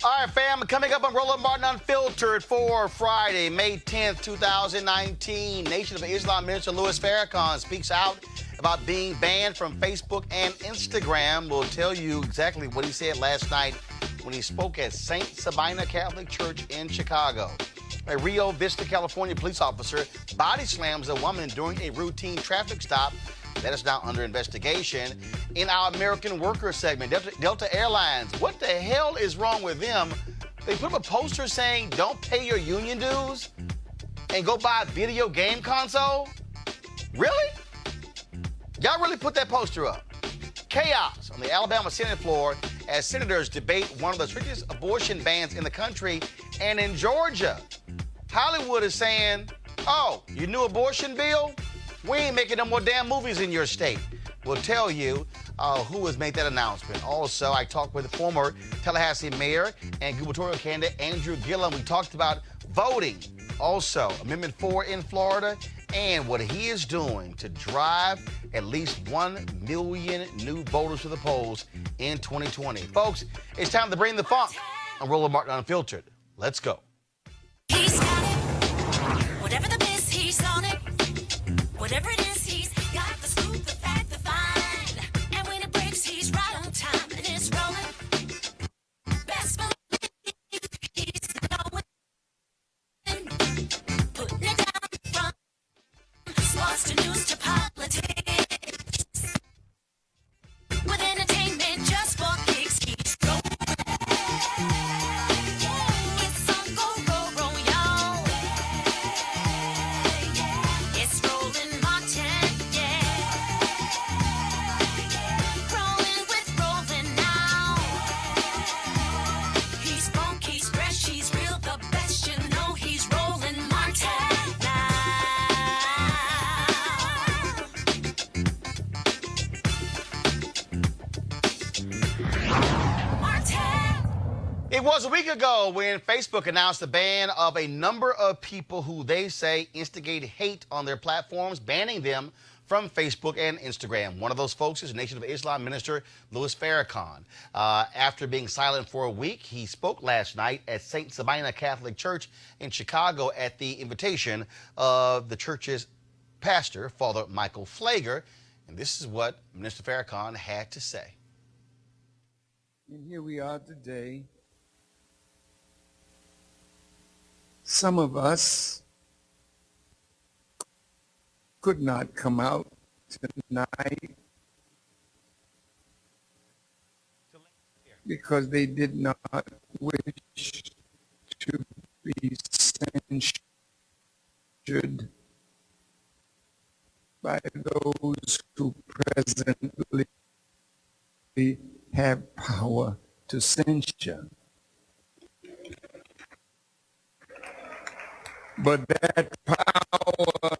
All right, fam, coming up on Roland Martin Unfiltered for Friday, May 10th, 2019. Nation of Islam Minister Louis Farrakhan speaks out about being banned from Facebook and Instagram. We'll tell you exactly what he said last night when he spoke at St. Sabina Catholic Church in Chicago. A Rio Vista, California police officer body slams a woman during a routine traffic stop. That is now under investigation. In our American Worker segment, Delta Airlines, what the hell is wrong with them? They put up a poster saying, don't pay your union dues and go buy a video game console? Really? Y'all really put that poster up? Chaos on the Alabama Senate floor as senators debate one of the strictest abortion bans in the country. And in Georgia, Hollywood is saying, oh, your new abortion bill? We ain't making no more damn movies in your state. We'll tell you who has made that announcement. Also, I talked with the former Tallahassee mayor and gubernatorial candidate Andrew Gillum. We talked about voting. Also, Amendment 4 in Florida and what he is doing to drive at least 1 million new voters to the polls in 2020. Folks, it's time to bring the funk on Roland Martin Unfiltered. Let's go. He's got it. Whatever the biz, he's on it. Whatever it is, he's got the scoop, the fact, the find. And when it breaks, he's right on time, and it's rolling. Best believe he's going. Putting it down from sports to news to politics. With entertainment just for kicks, he's rolling. It's on go, y'all. It's Roland Martin, yeah. Rolling with Roland now. He's funky, he's fresh, he's real, the best, you know he's Roland Martin now. Martin. It was a week ago when Facebook announced the ban of a number of people who they say instigate hate on their platforms, banning them from Facebook and Instagram. One of those folks is Nation of Islam Minister Louis Farrakhan. After being silent for a week, he spoke last night at St. Sabina Catholic Church in Chicago at the invitation of the church's pastor, Father Michael Flager. And this is what Minister Farrakhan had to say. And here we are today. Some of us could not come out tonight because they did not wish to be censured by those who presently have power to censure. But that power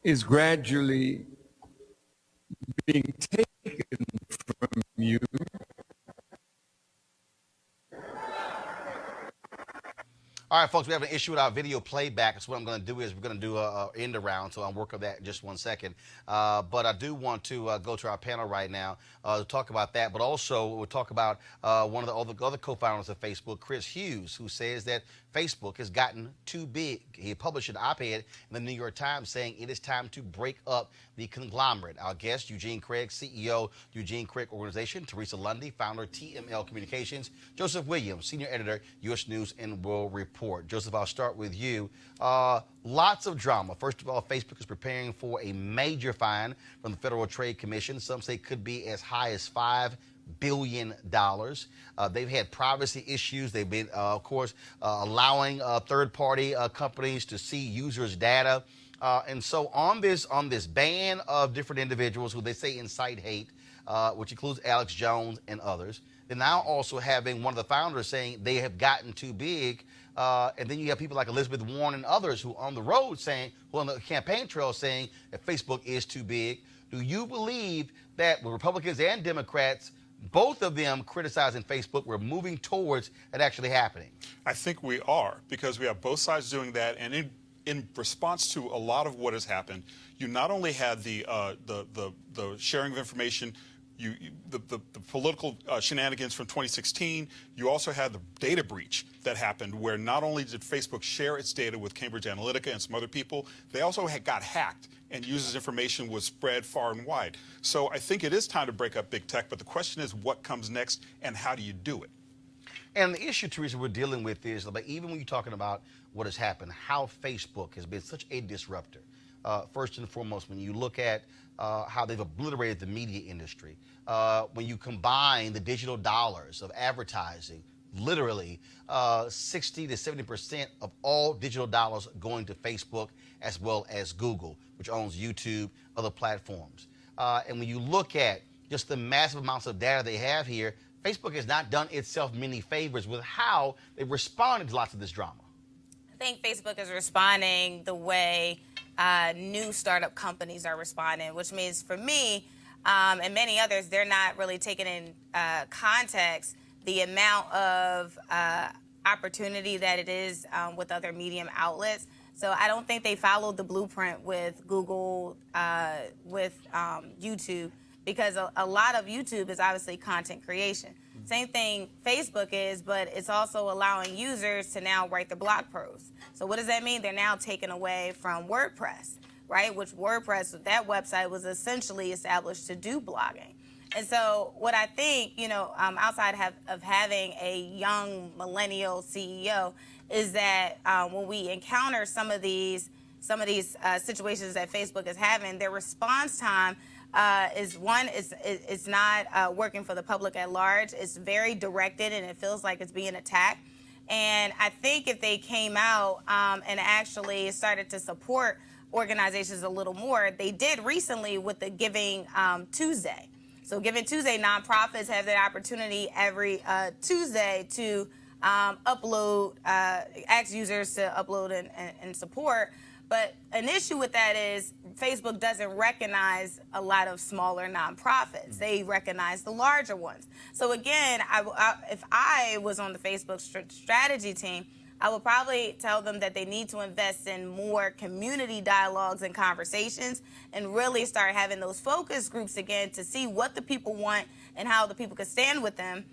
is gradually being taken from you. All right, folks, we have an issue with our video playback. So what I'm going to do is we're going to do an end around, so I'll work on that in just 1 second. But I do want to go to our panel right now to talk about that. But also, we'll talk about one of the other co-founders of Facebook, Chris Hughes, who says that Facebook has gotten too big. He published an op-ed in the New York Times saying it is time to break up the conglomerate. Our guest, Eugene Craig, CEO, Eugene Craig Organization, Teresa Lundy, founder, TML Communications, Joseph Williams, senior editor, U.S. News and World Report. Joseph, I'll start with you. Lots of drama. First of all, Facebook is preparing for a major fine from the Federal Trade Commission. Some say it could be as high as $5 billion. They've had privacy issues. They've been, of course, allowing third-party companies to see users' data. And so on this ban of different individuals who they say incite hate, which includes Alex Jones and others, they're now also having one of the founders saying they have gotten too big. And then you have people like Elizabeth Warren and others who on the road saying, well, on the campaign trail saying that Facebook is too big. Do you believe that with Republicans and Democrats, both of them criticizing Facebook, we're moving towards it actually happening? I think we are, because we have both sides doing that. And in response to a lot of what has happened, you not only had the sharing of information, the political shenanigans from 2016. You also had the data breach that happened, where not only did Facebook share its data with Cambridge Analytica and some other people, they also got hacked, and users' information was spread far and wide. So I think it is time to break up big tech, but the question is what comes next and how do you do it? And the issue, Teresa, we're dealing with is, like, even when you're talking about what has happened, how Facebook has been such a disruptor. First and foremost, when you look at how they've obliterated the media industry, when you combine the digital dollars of advertising, literally 60 to 70% of all digital dollars going to Facebook, as well as Google, which owns YouTube, other platforms. And when you look at just the massive amounts of data they have here, Facebook has not done itself many favors with how they've responded to lots of this drama. I think Facebook is responding the way new startup companies are responding, which means for me and many others, they're not really taking in context the amount of opportunity that it is with other medium outlets. So I don't think they followed the blueprint with Google, with YouTube, because a lot of YouTube is obviously content creation. Same thing Facebook is, but it's also allowing users to now write the blog posts. So what does that mean? They're now taken away from WordPress, right? Which WordPress, that website was essentially established to do blogging. And so what I think, outside of having a young millennial CEO, is that when we encounter some of these situations that Facebook is having, their response time is it's not working for the public at large. It's very directed, and it feels like it's being attacked. And I think if they came out and actually started to support organizations a little more, they did recently with the Giving Tuesday. So Giving Tuesday, nonprofits have the opportunity every Tuesday to upload, ask users to upload and support. But an issue with that is Facebook doesn't recognize a lot of smaller nonprofits. They recognize the larger ones. So again, if I was on the Facebook strategy team, I would probably tell them that they need to invest in more community dialogues and conversations and really start having those focus groups again to see what the people want and how the people could stand with them,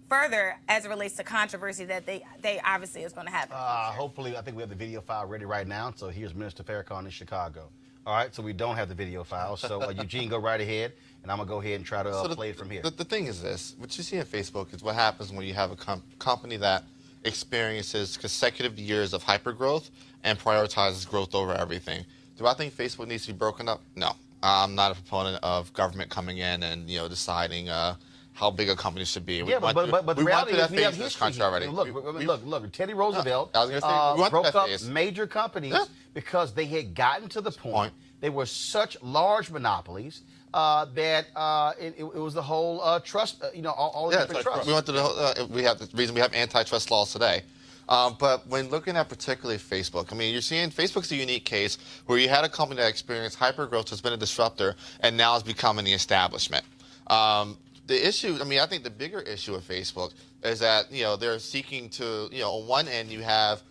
further as it relates to controversy that they obviously is going to happen. Hopefully, I think we have the video file ready right now. So here's Minister Farrakhan in Chicago. All right, so we don't have the video file. So Eugene, go right ahead, and I'm going to go ahead and try to play it from here. The thing is this. What you see in Facebook is what happens when you have a company that experiences consecutive years of hypergrowth and prioritizes growth over everything. Do I think Facebook needs to be broken up? No. I'm not a proponent of government coming in and deciding how big a company should be. Yeah, but the reality is we have history already. Look, Teddy Roosevelt broke up major companies because they had gotten to the point they were such large monopolies that it was the whole trust, all the different trusts. We went to we have the reason we have antitrust laws today. But when looking at particularly Facebook, I mean, you're seeing Facebook's a unique case where you had a company that experienced hypergrowth, has been a disruptor, and now is becoming the establishment. The issue, I think the bigger issue with Facebook is that, they're seeking to, on one end you have,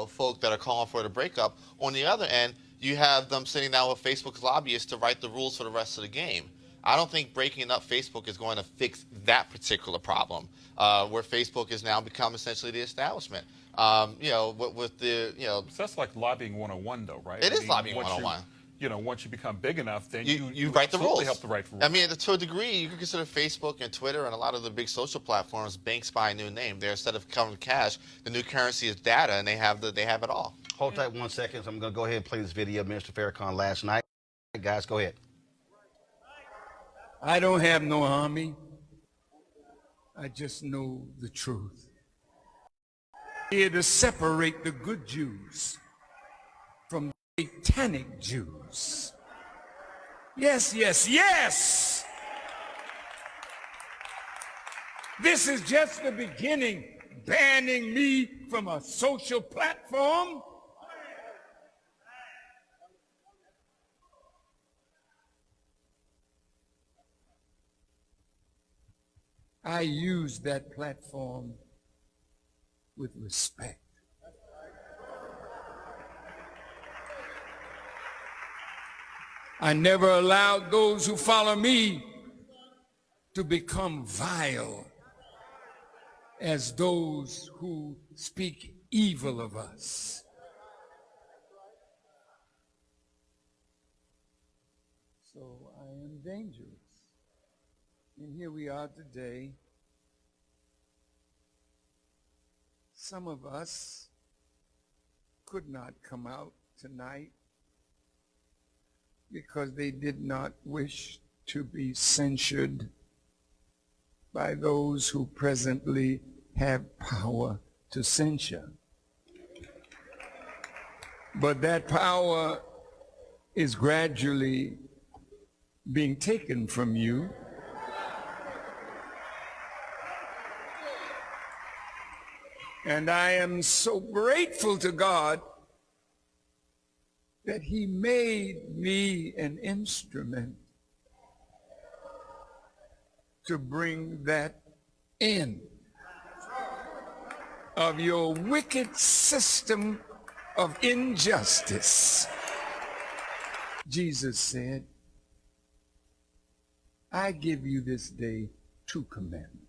folk that are calling for the breakup. On the other end, you have them sitting down with Facebook's lobbyists to write the rules for the rest of the game. I don't think breaking up Facebook is going to fix that particular problem, where Facebook has now become essentially the establishment. With the, So that's like lobbying 101, though, right? It is lobbying 101. Once you become big enough, then you write the rules. Help to write the rules. I mean, to a degree, you can consider Facebook and Twitter and a lot of the big social platforms banks by a new name. They're, instead of coming cash, the new currency is data, and they have it all. Hold tight 1 second. So I'm going to go ahead and play this video of Minister Farrakhan last night. Guys, go ahead. I don't have no army. I just know the truth. Here to separate the good Jews from the satanic Jews. Yes, yes, yes! This is just the beginning, banning me from a social platform. I use that platform with respect. I never allowed those who follow me to become vile as those who speak evil of us. So I am dangerous. And here we are today. Some of us could not come out tonight because they did not wish to be censured by those who presently have power to censure. But that power is gradually being taken from you. And I am so grateful to God that he made me an instrument to bring that end of your wicked system of injustice. Jesus said, I give you this day 2 commandments.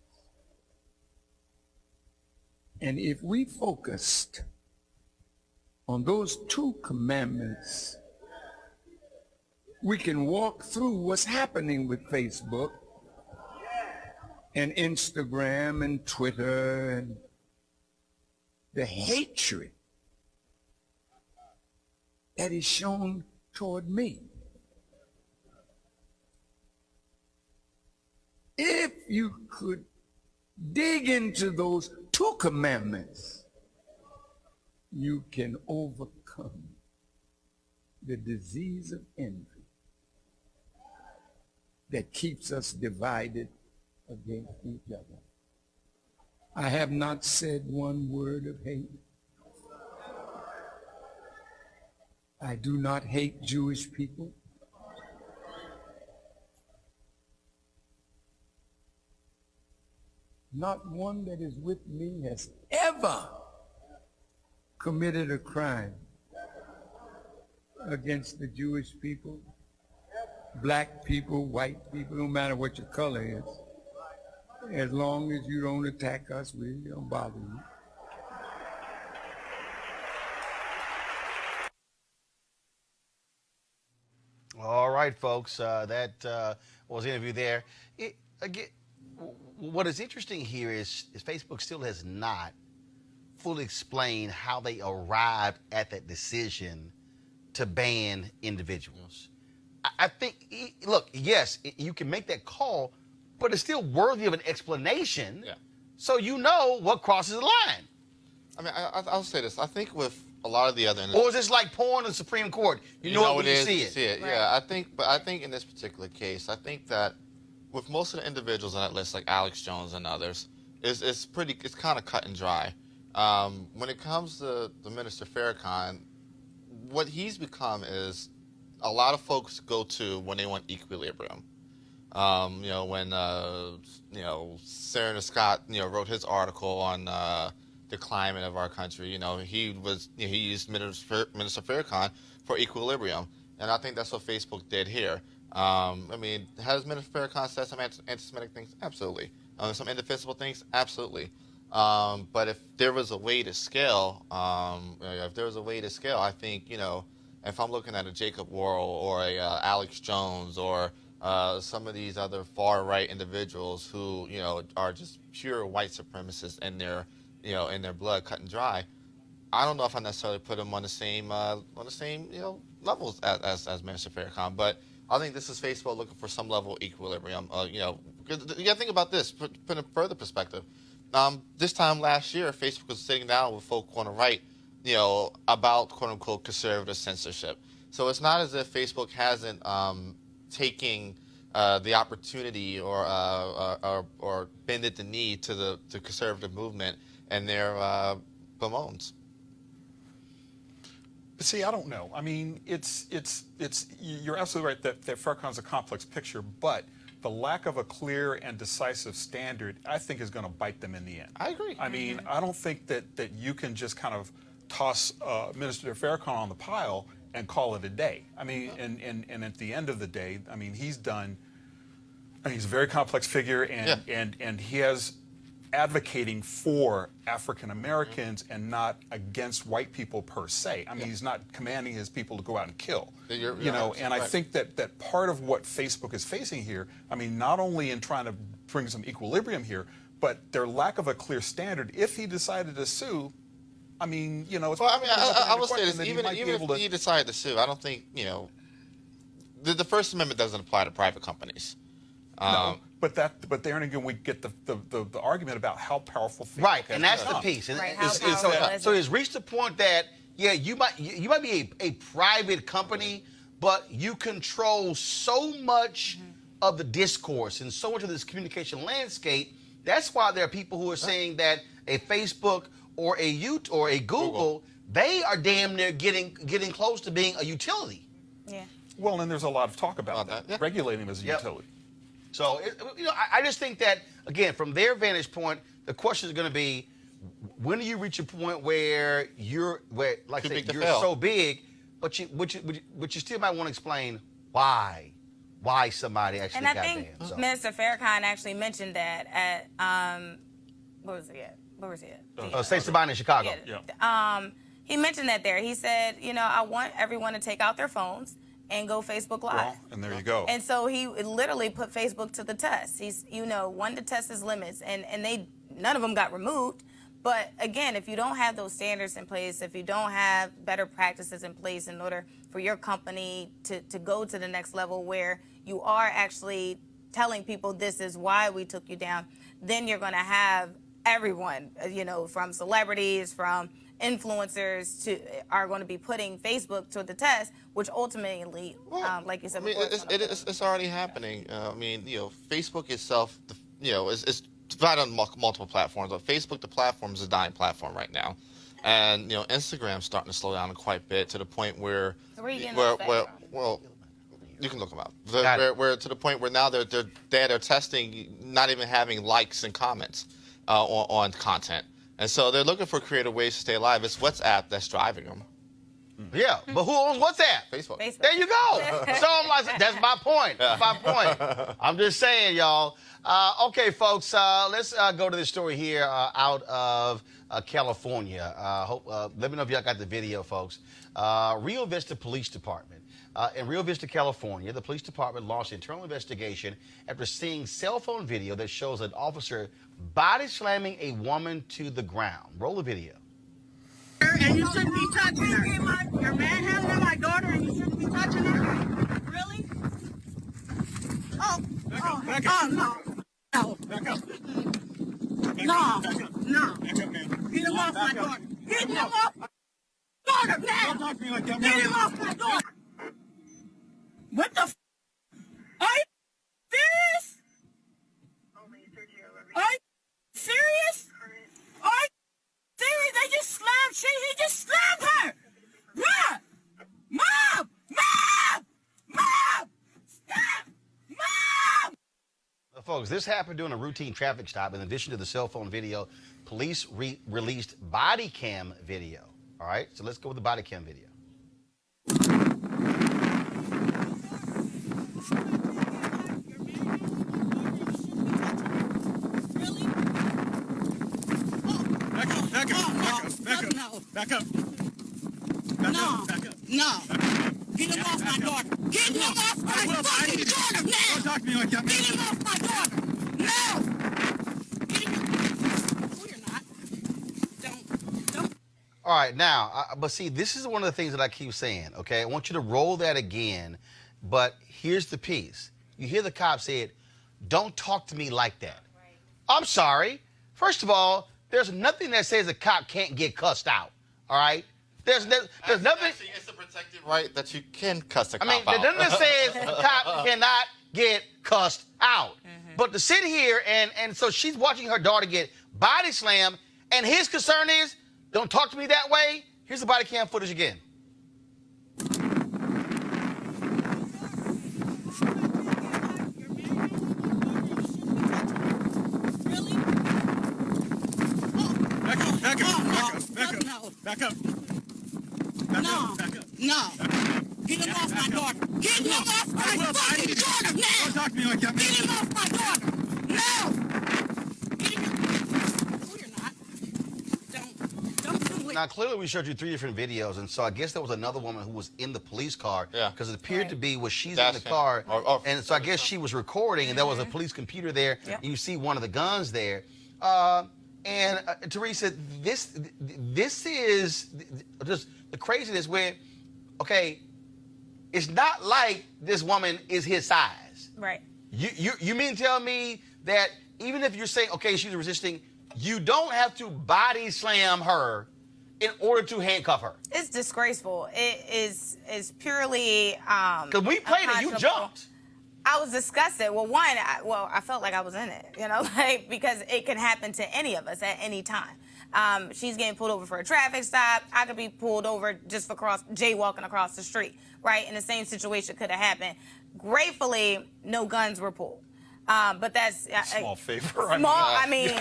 And if we focused on those 2 commandments, we can walk through what's happening with Facebook and Instagram and Twitter and the hatred that is shown toward me. If you could dig into those 2 commandments, you can overcome the disease of envy that keeps us divided against each other. I have not said one word of hate. I do not hate Jewish people. Not one that is with me has ever committed a crime against the Jewish people, black people, white people, no matter what your color is. As long as you don't attack us, we don't bother you. All right, folks, that was the interview there. Again, what is interesting here is Facebook still has not fully explained how they arrived at that decision to ban individuals. I think, look, yes, you can make that call, but it's still worthy of an explanation. Yeah. So you know what crosses the line. I mean, I'll say this. I think with a lot of the other... Or is this like porn in the Supreme Court? You know it when you see it. Right. Yeah, I think in this particular case, I think that with most of the individuals on that list, like Alex Jones and others, it's kind of cut and dry. When it comes to the Minister Farrakhan, what he's become is a lot of folks go to when they want equilibrium. When Senator Scott, wrote his article on the climate of our country, he used Minister Farrakhan for equilibrium, and I think that's what Facebook did here. Has Minister Farrakhan said some anti-Semitic things? Absolutely. Some indefensible things? Absolutely. But if there was a way to scale, I think, if I'm looking at a Jacob Worrell or a Alex Jones or some of these other far-right individuals who, are just pure white supremacists in their blood, cut and dry, I don't know if I necessarily put them on the same levels as Minister Farrakhan, but I think this is Facebook looking for some level of equilibrium. You got to think about this, put in further perspective. This time last year, Facebook was sitting down with folk on the right, about quote-unquote conservative censorship. So it's not as if Facebook hasn't taking the opportunity or bended the knee to the conservative movement and their bemoans. But see, I don't know. I mean, you're absolutely right that Farrakhan's a complex picture, but the lack of a clear and decisive standard, I think, is going to bite them in the end. I agree. I mean, I don't think that you can just kind of toss Minister Farrakhan on the pile and call it a day. I mean, and at the end of the day, I mean, he's done He's a very complex figure, and he has advocating for African Americans and not against white people per se. I mean, he's not commanding his people to go out and kill. You know, and I think that part of what Facebook is facing here, I mean, not only in trying to bring some equilibrium here, but their lack of a clear standard. If he decided to sue, I mean, you know, it's well, I mean, I will say this: even if he decided to sue, I don't think, you know, the First Amendment doesn't apply to private companies. No, but there again we get the argument about how powerful Facebook right, has and that's become. the piece. And Right, so it's reached the point that you might be a private company, but you control so much of the discourse and so much of this communication landscape. That's why there are people who are saying that a Facebook or a Google, they are damn near getting close to being a utility. Yeah. Well, and there's a lot of talk about that, regulating as a utility. So, I just think that, again, from their vantage point, the question is going to be, when do you reach a point where you're so big, but you still might want to explain why somebody actually got banned. And I think Minister Farrakhan actually mentioned that at, where was he at? State Sabine in Chicago. Yeah. He mentioned that there. He said, you know, I want everyone to take out their phones and go Facebook Live. Well, and there you go. And so he literally put Facebook to the test. He's, you know, wanted to test his limits, and none of them got removed. But again, if you don't have those standards in place, if you don't have better practices in place in order for your company to go to the next level where you are actually telling people this is why we took you down, then you're going to have everyone, you know, from celebrities, from influencers are going to be putting Facebook to the test, which ultimately, like you said, it's already happening. I mean, you know, Facebook itself, you know, is divided on multiple platforms. But Facebook, the platform, is a dying platform right now, and you know, Instagram's starting to slow down quite a bit to the point where well, you can look them up. Where to the point where now they're testing not even having likes and comments on content. And so they're looking for creative ways to stay alive. It's WhatsApp that's driving them. Yeah, but who owns WhatsApp? Facebook. There you go. So I'm like, that's my point. That's my point. I'm just saying, y'all. Okay, folks, let's go to this story here out of California. Let me know if y'all got the video, folks. Rio Vista Police Department. In Rio Vista, California, the police department launched an internal investigation after seeing cell phone video that shows an officer body slamming a woman to the ground. Roll the video. And you shouldn't be touching her. You're manhandling my daughter and you shouldn't be touching her? Really? Back up. No. Back up. No. No. Back up, man. Get him off my daughter. Get him off my daughter, man. Don't talk to me like that, Get man. him off my daughter. What the f? Are you serious? Are you serious? Are you serious? They just slammed. He just slammed her. Mom! Mom! Mom! Mom! Stop! Mom! Folks, this happened during a routine traffic stop. In addition to the cell phone video, police released body cam video. All right, so let's go with the body cam video. Back up. No. Get him off my daughter. Get him off my fucking daughter now. Don't talk to me like that, man. Get him off my daughter. No. Get him. No, you're not. Don't. All right, now, but see, this is one of the things that I keep saying, okay? I want you to roll that again, but here's the piece. You hear the cop say it, don't talk to me like that. Right. I'm sorry. First of all, there's nothing that says a cop can't get cussed out, all right? There's nothing. Actually, it's a protected right that you can cuss a cop out. There's nothing that says a cop cannot get cussed out. Mm-hmm. But to sit here and so she's watching her daughter get body slammed, and his concern is, don't talk to me that way. Here's the body cam footage again. Back up. No. Get him off my daughter. Get him off my my fucking daughter now! Don't talk to me like that, man. Get him off my daughter! Now! Get him. No, you're not. Don't do it. Now, clearly, we showed you 3 different videos, and so I guess there was another woman who was in the police car. Yeah. Because it appeared to be she's That's in the him. car, Or- and so I guess she was recording, and there was a police computer there, Yep. and you see one of the guns there. And Teresa, this is just the craziness where, okay, it's not like this woman is his size. Right. You mean to tell me that even if you're saying, okay, she's resisting, you don't have to body slam her in order to handcuff her? It's disgraceful. It is purely Because we played it, you unconscionable. jumped. I was disgusted. Well, I felt like I was in it, like, because it can happen to any of us at any time. She's getting pulled over for a traffic stop. I could be pulled over just for jaywalking across the street, right? And the same situation could have happened. Gratefully, no guns were pulled. But that's Small favor. I mean,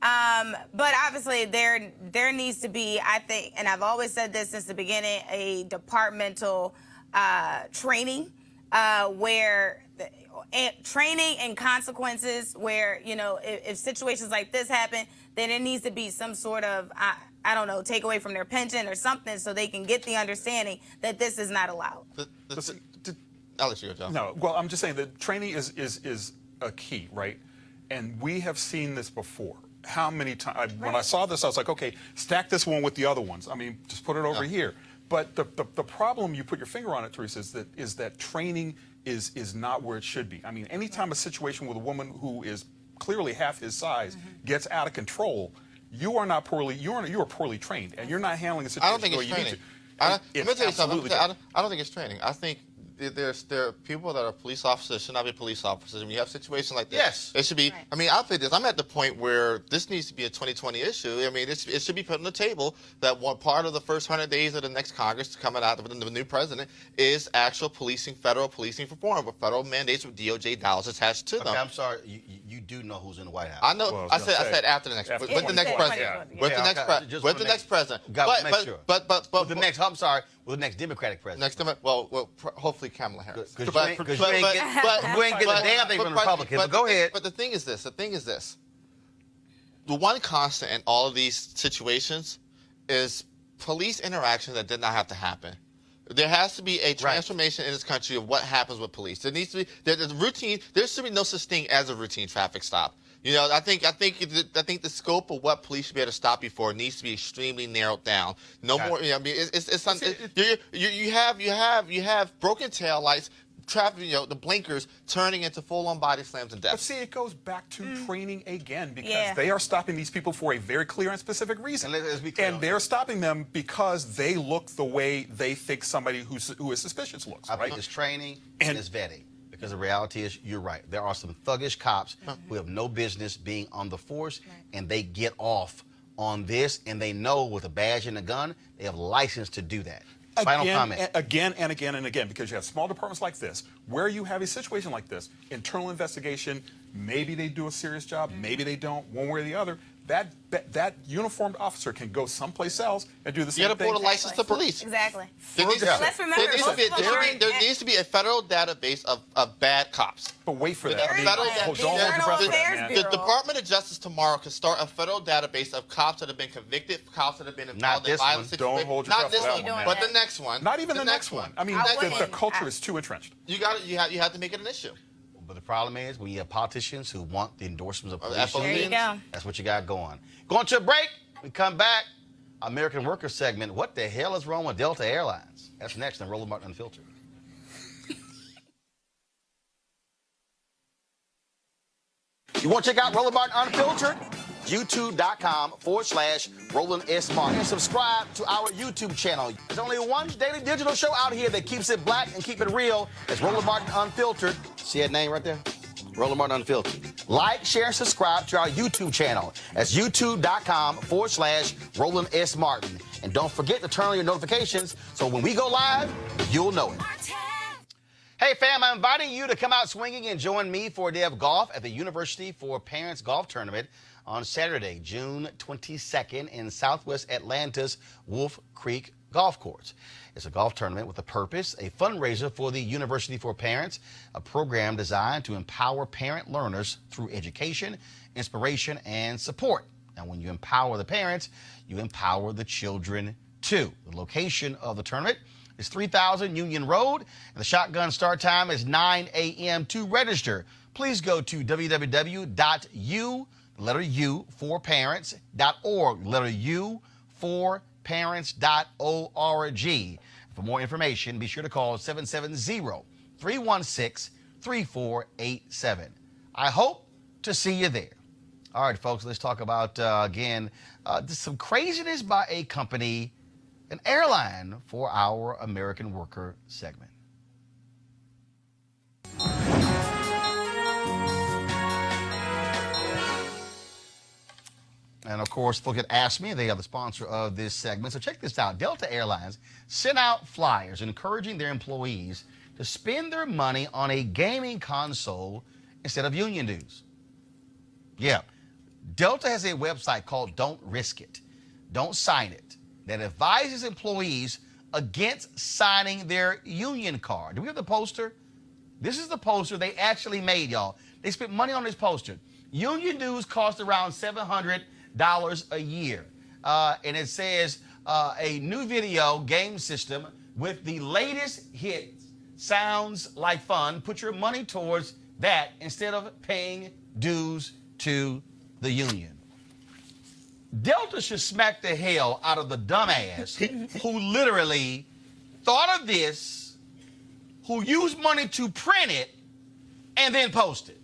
but obviously there needs to be, I think, and I've always said this since the beginning, a departmental training where training and consequences where, if situations like this happen, then there needs to be some sort of, I don't know, take away from their pension or something so they can get the understanding that this is not allowed. I'll let you go, John. No, well, I'm just saying that training is a key, right? And we have seen this before. How many times? When I saw this, I was like, okay, stack this one with the other ones. I mean, just put it over here. But the problem, you put your finger on it, Teresa, is that training is not where it should be. I mean, anytime a situation with a woman who is clearly half his size gets out of control, you are poorly trained, and you're not handling the situation. I don't think it's training. Let me tell you something. I don't think it's training. I think there are people that are police officers should not be police officers. And when you have situations like this, Yes. it should be. Right. I mean, I'll say this. I'm at the point where this needs to be a 2020 issue. I mean, it should be put on the table that one part of the first 100 days of the next Congress coming out of the new president is actual policing, federal policing reform with federal mandates with DOJ dollars attached to them. Okay, I'm sorry. You do know who's in the White House. I know. Well, I said after the next, After with the next 2020. president, Yeah. with the Yeah, next okay. president, Just with wanna the make- next president. Got to make sure. But with the next, I'm sorry, with the next Democratic president. next time, well, hopefully Kamala Harris. Because you ain't getting a damn thing from the Republicans. But go ahead. But the thing is this. The one constant in all of these situations is police interaction that did not have to happen. There has to be a transformation in this country of what happens with police. There needs to be there's routine. There should be no such thing as a routine traffic stop. I think the scope of what police should be able to stop you for needs to be extremely narrowed down. No more. I mean, it's something. You have broken tail lights, traffic. The blinkers turning into full-on body slams and But deaths. see, it goes back to training again because Yeah. they are stopping these people for a very clear and specific reason. And let's be clear. And they're stopping them because they look the way they think somebody who is suspicious looks, I right? think it's training and And- it's vetting. Because the reality is, you're right. There are some thuggish cops who have no business being on the force, and they get off on this, and they know with a badge and a gun, they have license to do that. Final comment. Again and again and again, because you have small departments like this, where you have a situation like this, internal investigation, maybe they do a serious job, maybe they don't, one way or the other. That uniformed officer can go someplace else and do the You same got to thing. pull the license to police. Exactly. There needs to- Let's remember, there needs to be- most of them aren't- there needs to be a federal database of bad cops. But wait for With that. the I mean, federal- don't hold the your breath Internal for that, Affairs man. Bureau. The Department of Justice tomorrow can start a federal database of cops that have been convicted, cops that have been involved in this violent one. situations. Don't hold your Not breath this for that one, one, but man. the next one. Not even the next one. I mean, I the wouldn't- culture is too entrenched. You have to make it an issue. But the problem is, when you have politicians who want the endorsements of police, absolutely. There you go. that's what you got going. Going to a break. We come back. American Worker segment. What the hell is wrong with Delta Airlines? That's next on Roland Martin Unfiltered. You want to check out Roland Martin Unfiltered? YouTube.com/Roland S. Martin. And subscribe to our YouTube channel. There's only one daily digital show out here that keeps it black and keep it real. It's Roland Martin Unfiltered. See that name right there? Roland Martin Unfiltered. Like, share, and subscribe to our YouTube channel. That's youtube.com/Roland S. Martin. And don't forget to turn on your notifications so when we go live, you'll know it. Hey, fam, I'm inviting you to come out swinging and join me for a day of golf at the University for Parents Golf Tournament on Saturday, June 22nd in Southwest Atlanta's Wolf Creek golf course. It's a golf tournament with a purpose, a fundraiser for the University for Parents, a program designed to empower parent learners through education, inspiration, and support. Now, when you empower the parents, you empower the children too. The location of the tournament is 3000 Union Road, and the shotgun start time is 9 a.m. To register, please go to www.u4parents.org. For more information, be sure to call 770-316-3487. I hope to see you there. All right, folks, let's talk about, some craziness by a company, an airline, for our American Worker segment. And, of course, look at Ask Me. They are the sponsor of this segment. So check this out. Delta Airlines sent out flyers encouraging their employees to spend their money on a gaming console instead of union dues. Yeah. Delta has a website called Don't Risk It, Don't Sign It, that advises employees against signing their union card. Do we have the poster? This is the poster they actually made, y'all. They spent money on this poster. Union dues cost around $700 a year. And it says a new video game system with the latest hits sounds like fun. Put your money towards that instead of paying dues to the union. Delta should smack the hell out of the dumbass who literally thought of this, who used money to print it and then post it.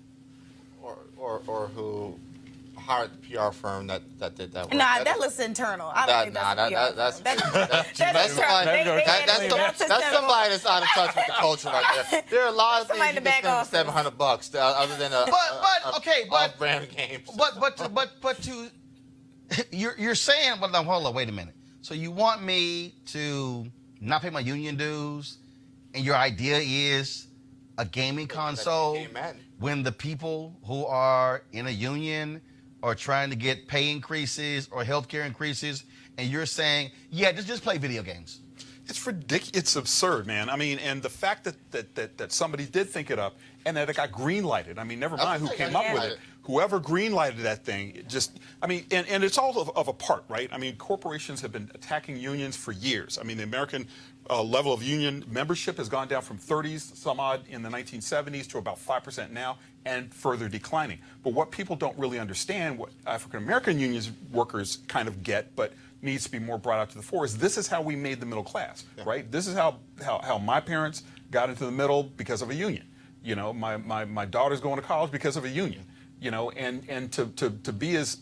Or who hired the PR firm that did that work. Nah, that looks internal. I don't think that's that's somebody that's out of touch with the culture right there. There are a lot of things you can spend $700 other than a off-brand games. But you're saying, well, now, hold on, wait a minute. So you want me to not pay my union dues, and your idea is a gaming console when the people who are in a union are trying to get pay increases or healthcare increases, and you're saying, yeah, just play video games. It's ridiculous. It's absurd, man. I mean, and the fact that somebody did think it up and that it got green-lighted. I mean, never mind who came up with it. Whoever green-lighted that thing, it just, I mean, and it's all of a part, right? I mean, corporations have been attacking unions for years. I mean, the American level of union membership has gone down from 30s some odd in the 1970s to about 5% now, and further declining. But what people don't really understand, what African-American unions workers kind of get, but needs to be more brought out to the fore, is this is how we made the middle class, right? This is how my parents got into the middle because of a union. You know, my daughter's going to college because of a union. You know, and to be as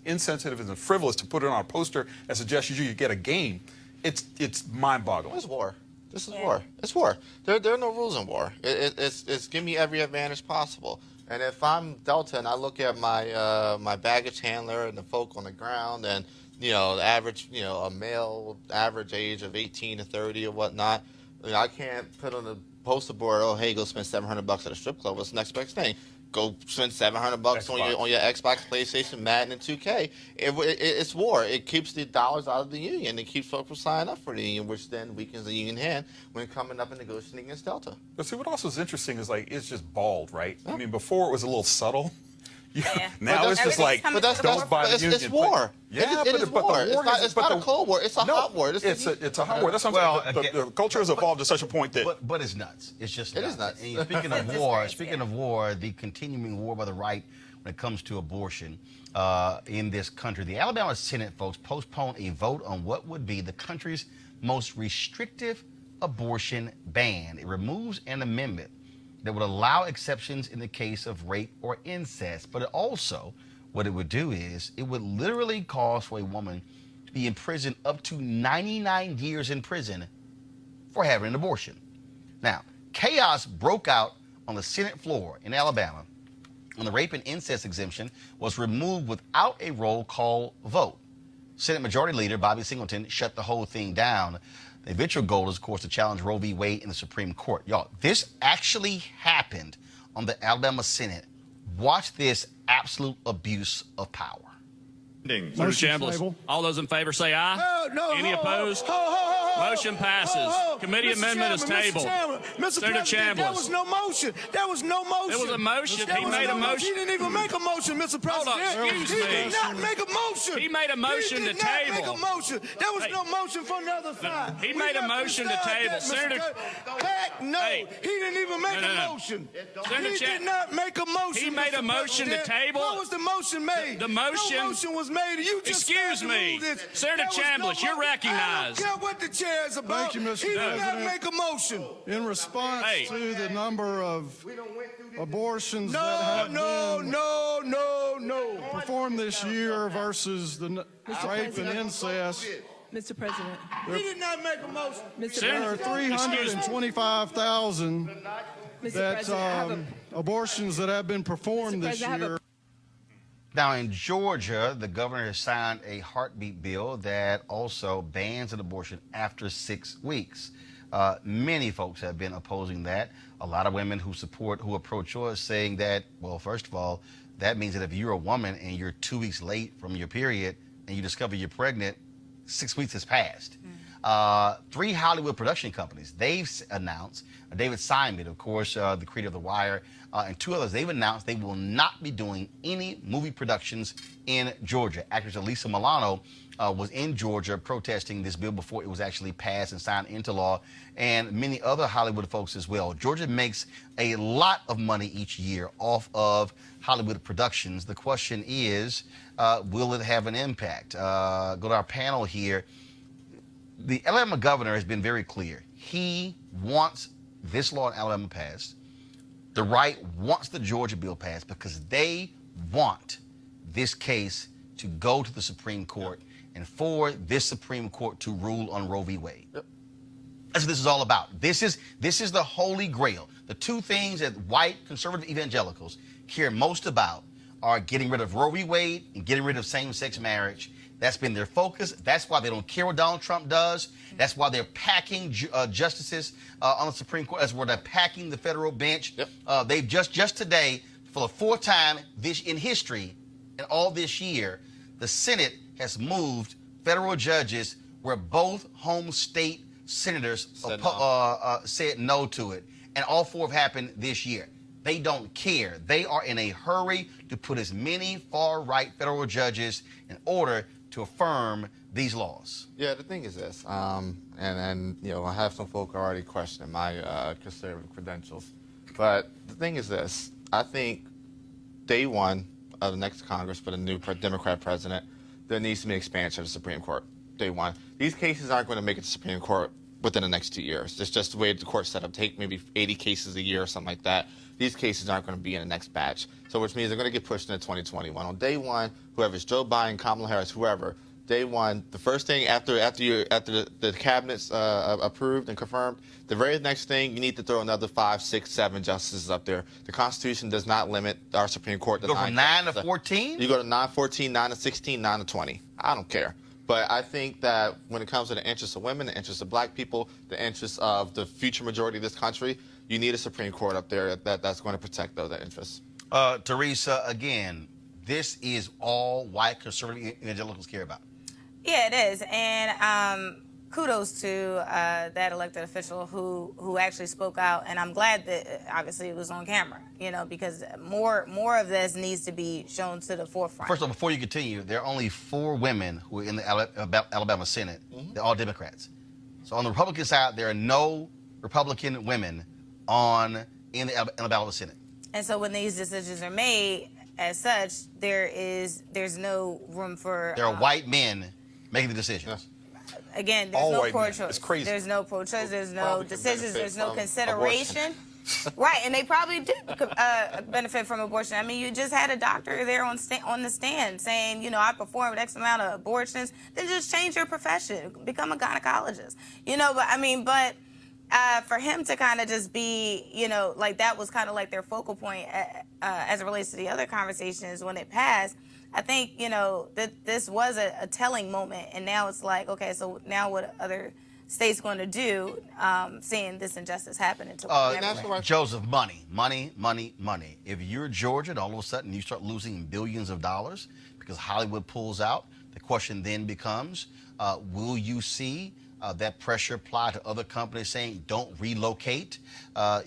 insensitive and frivolous to put it on a poster that suggests you get a game, it's mind-boggling. It's war. This is war. It's war. There are no rules in war. It's give me every advantage possible. And if I'm Delta and I look at my baggage handler and the folk on the ground and the average a male average age of 18 to 30 or whatnot, I can't put on the poster board, oh hey, go spend $700 at a strip club. What's the next best thing? Go spend $700 on your Xbox, PlayStation, Madden, and 2K. It's war. It keeps the dollars out of the union. It keeps folks from signing up for the union, which then weakens the union hand when coming up and negotiating against Delta. But see, what also is interesting is it's just bald, right? I mean, before it was a little subtle. Now it's just like, don't buy the union. It's war. Yeah, it is war. It's not a cold war. It's a hot war. It's a hot war. That's what I'm saying. The culture has evolved to such a point that. But it's nuts. It's just nuts. It is nuts. And speaking of war, the continuing war by the right when it comes to abortion in this country, the Alabama Senate, folks, postponed a vote on what would be the country's most restrictive abortion ban. It removes an amendment that would allow exceptions in the case of rape or incest. But it also, what it would do is, it would literally cause for a woman to be in prison up to 99 years in prison for having an abortion. Now, chaos broke out on the Senate floor in Alabama when the rape and incest exemption was removed without a roll call vote. Senate Majority Leader Bobby Singleton shut the whole thing down. The eventual goal is, of course, to challenge Roe v. Wade in the Supreme Court. Y'all, this actually happened on the Alabama Senate. Watch this absolute abuse of power. Mr. Chambliss, all those in favor say aye. No. Any opposed? Motion passes. Committee amendment is tabled. Senator Chambliss. There was no motion. There was no motion. There was a motion. He made a motion. He didn't even make a motion, Mr. President. Hold on, excuse me. He did not make a motion. He made a motion to He did not make table. a motion. There was no motion from the other side. He made a motion to table. Senator. Heck no. Hey. He didn't even make No. a motion. Senator He did not make a motion. He made a Mr. motion to President. table. What was the motion made? The motion. No motion was made. You just Excuse started to me. move this. Senator There was no Chambliss, you're mo- recognized. I don't care what the chair is about. Thank you, Mr. He did not President. make a motion. In response Hey. to the number of abortions that No, have no, been no, no, no. performed this year versus the rape and incest, Mr. President. He did not make a motion. Mr. there are President. 325,000 Mr. that President, I have a abortions that have been performed Mr. this President, I have a- year. Now, in Georgia, the governor has signed a heartbeat bill that also bans an abortion after 6 weeks. Many folks have been opposing that. A lot of women who are pro-choice, saying that, well, first of all, that means that if you're a woman and you're 2 weeks late from your period and you discover you're pregnant, 6 weeks has passed. 3 Hollywood production companies, they've announced, David Simon, of course, the creator of The Wire, and 2 others, they've announced they will not be doing any movie productions in Georgia. Actress Elisa Milano was in Georgia protesting this bill before it was actually passed and signed into law, and many other Hollywood folks as well. Georgia makes a lot of money each year off of Hollywood productions. The question is, will it have an impact? Go to our panel here. The Alabama governor has been very clear. He wants this law in Alabama passed. The right wants the Georgia bill passed because they want this case to go to the Supreme Court and for this Supreme Court to rule on Roe v. Wade. That's what this is all about. This is the holy grail. The 2 things that white conservative evangelicals care most about are getting rid of Roe v. Wade and getting rid of same-sex marriage. That's been their focus. That's why they don't care what Donald Trump does. That's why they're packing justices on the Supreme Court. That's where they're packing the federal bench. Yep. They've just today, for the 4th time in history, in all this year, the Senate has moved federal judges where both home state senators said no to it. And all 4 have happened this year. They don't care. They are in a hurry to put as many far-right federal judges in order to affirm these laws. Yeah, the thing is this, and you know, I have some folk already questioning my conservative credentials, but the thing is this: I think day one of the next Congress with a new Democrat president, there needs to be an expansion of the Supreme Court. Day one. These cases aren't going to make it to the Supreme Court within the next 2 years. It's just the way the court's set up. Take maybe 80 cases a year or something like that. These cases aren't going to be in the next batch. So which means they're going to get pushed into 2021. On day one, whoever's Joe Biden, Kamala Harris, whoever, day one, the first thing after the cabinet's approved and confirmed, the very next thing, you need to throw another 5, 6, 7 justices up there. The Constitution does not limit our Supreme Court to Go from 9 to 14? You go to 9 to 14, 9 to 16, 9 to 20. I don't care. But I think that when it comes to the interests of women, the interests of black people, the interests of the future majority of this country, you need a Supreme Court up there that's going to protect those interests. Teresa, again, this is all white conservative evangelicals care about. Yeah, it is. And kudos to that elected official who actually spoke out. And I'm glad that obviously it was on camera, you know, because more of this needs to be shown to the forefront. First of all, before you continue, there are only 4 women who are in the Alabama Senate. They're all Democrats. So on the Republican side, there are no Republican women in the Alabama Senate. And so when these decisions are made, as such, there's no room for. There are white men making the decisions. Yes. Again, there's All no white men. pro-choice. It's crazy. There's no pro-choice. There's no Probably can decisions. benefit There's no from consideration. Right, and they probably do benefit from abortion. I mean, you just had a doctor there on the stand saying, you know, I performed X amount of abortions. Then just change your profession, become a gynecologist. You know, but for him to kind of just be, you know, like that was kind of like their focal point as it relates to the other conversations when it passed. I think, you know, that this was a telling moment, and now it's like, okay, so now what other states going to do, seeing this injustice happen? Joseph, money. If you're Georgia and all of a sudden you start losing billions of dollars because Hollywood pulls out, the question then becomes, will you see that pressure applied to other companies saying don't relocate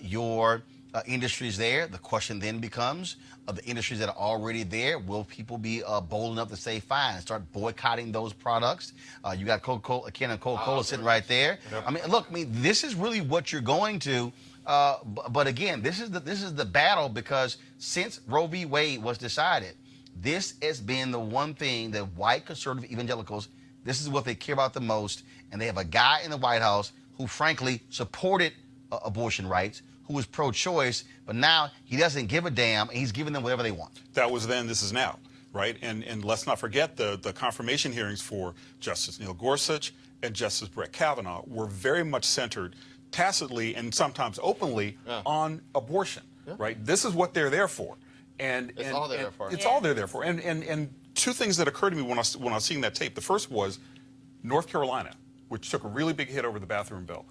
your industries there. The question then becomes, of the industries that are already there, will people be bold enough to say fine and start boycotting those products? You got Coca-Cola, Ken and Coca-Cola sitting right there. Yep. I mean, look, this is really what you're going to. But again, this is the battle, because since Roe v. Wade was decided, this has been the one thing that white conservative evangelicals, this is what they care about the most. And they have a guy in the White House who frankly supported abortion rights, who was pro-choice, but now he doesn't give a damn, and he's giving them whatever they want. That was then, this is now, right? And let's not forget the confirmation hearings for Justice Neil Gorsuch and Justice Brett Kavanaugh were very much centered tacitly and sometimes openly on abortion, right? This is what they're there for. And it's all they're there for. It's all they're there for. And two things that occurred to me when I was seeing that tape. The first was North Carolina, which took a really big hit over the bathroom bill,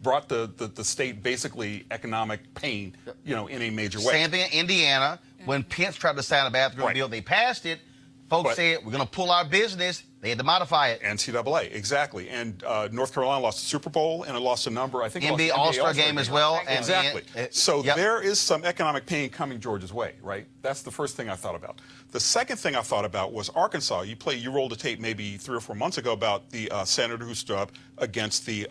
brought the state basically economic pain, in a major way. Same thing in Indiana. When Pence tried to sign a bathroom bill, they passed it. Folks said, we're going to pull our business. They had to modify it. NCAA, exactly. And North Carolina lost the Super Bowl, and it lost a number, I think. NBA All-Star game as well. Exactly. So there is some economic pain coming Georgia's way, right? That's the first thing I thought about. The second thing I thought about was Arkansas. You rolled a tape maybe 3 or 4 months ago about the senator who stood up against the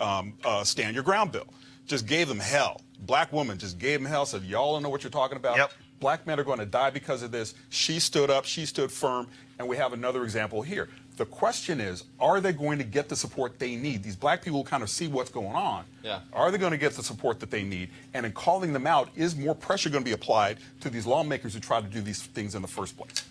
Stand Your Ground bill. Just gave them hell. Black woman just gave them hell, said, y'all don't know what you're talking about. Yep. Black men are going to die because of this. She stood up, she stood firm, and we have another example here. The question is, are they going to get the support they need? These black people kind of see what's going on. Yeah. Are they going to get the support that they need? And in calling them out, is more pressure going to be applied to these lawmakers who try to do these things in the first place?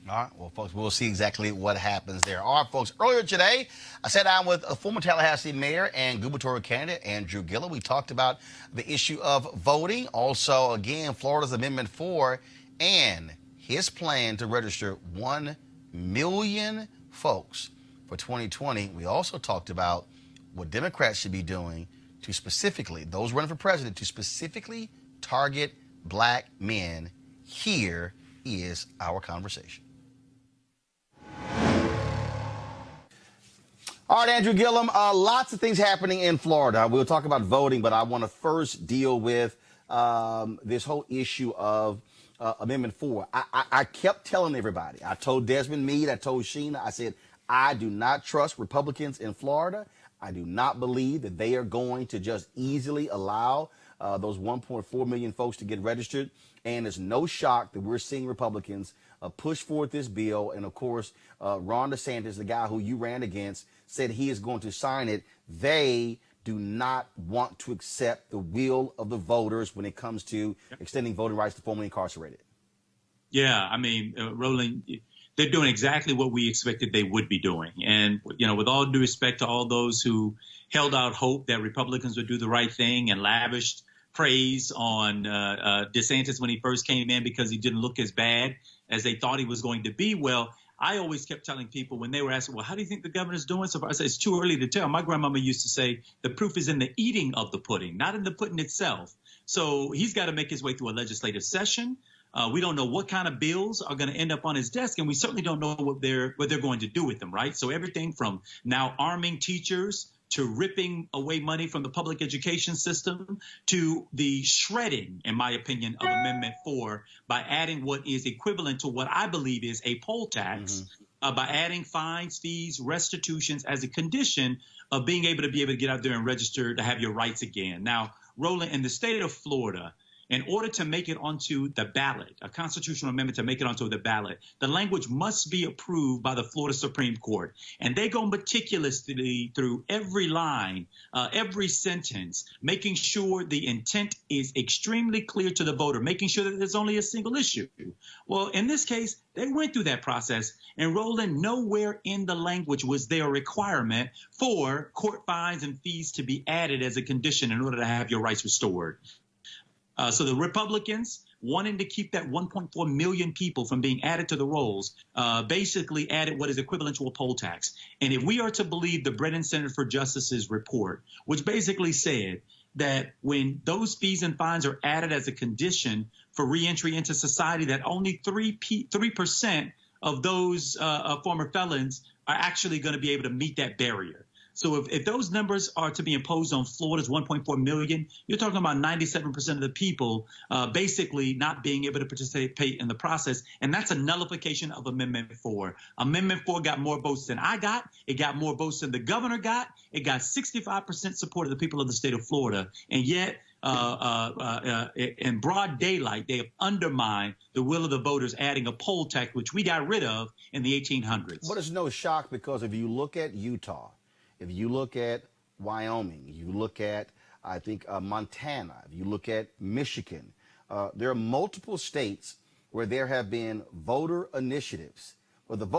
All right, well, folks, we'll see exactly what happens there. All right, folks, earlier today, I sat down with a former Tallahassee mayor and gubernatorial candidate, Andrew Gillum. We talked about the issue of voting. Also, again, Florida's Amendment 4 and his plan to register 1 million folks for 2020. We also talked about what Democrats should be doing to specifically, those running for president, to specifically target black men. Here is our conversation. All right, Andrew Gillum, lots of things happening in Florida. We'll talk about voting, but I want to first deal with this whole issue of Amendment 4. I kept telling everybody, I told Desmond Meade, I told Sheena, I said, I do not trust Republicans in Florida. I do not believe that they are going to just easily allow those 1.4 million folks to get registered. And it's no shock that we're seeing Republicans push forward this bill. And of course, Ron DeSantis, the guy who you ran against, said he is going to sign it. They do not want to accept the will of the voters when it comes to extending voting rights to formerly incarcerated. Yeah, I mean, Roland, they're doing exactly what we expected they would be doing. And, with all due respect to all those who held out hope that Republicans would do the right thing and lavished praise on DeSantis when he first came in because he didn't look as bad as they thought he was going to be. Well, I always kept telling people when they were asking, well, how do you think the governor's doing so far? I said, it's too early to tell. My grandmama used to say the proof is in the eating of the pudding, not in the pudding itself. So he's got to make his way through a legislative session. We don't know what kind of bills are going to end up on his desk, and we certainly don't know what they're going to do with them, right? So everything from now arming teachers to ripping away money from the public education system to the shredding, in my opinion, of Amendment 4 by adding what is equivalent to what I believe is a poll tax, by adding fines, fees, restitutions as a condition of being able to get out there and register to have your rights again. Now, Roland, in the state of Florida, in order to make it onto the ballot, a constitutional amendment to make it onto the ballot, the language must be approved by the Florida Supreme Court. And they go meticulously through every line, every sentence, making sure the intent is extremely clear to the voter, making sure that there's only a single issue. Well, in this case, they went through that process. And Roland, nowhere in the language was there a requirement for court fines and fees to be added as a condition in order to have your rights restored. So the Republicans, wanting to keep that 1.4 million people from being added to the rolls, basically added what is equivalent to a poll tax. And if we are to believe the Brennan Center for Justice's report, which basically said that when those fees and fines are added as a condition for reentry into society, that only 3% of those former felons are actually going to be able to meet that barrier. So if those numbers are to be imposed on Florida's 1.4 million, you're talking about 97% of the people basically not being able to participate in the process. And that's a nullification of Amendment 4. Amendment 4 got more votes than I got. It got more votes than the governor got. It got 65% support of the people of the state of Florida. And yet, in broad daylight, they have undermined the will of the voters, adding a poll tax, which we got rid of in the 1800s. But it's no shock, because if you look at Utah, if you look at Wyoming, you look at, I think, Montana, if you look at Michigan, there are multiple states where there have been voter initiatives.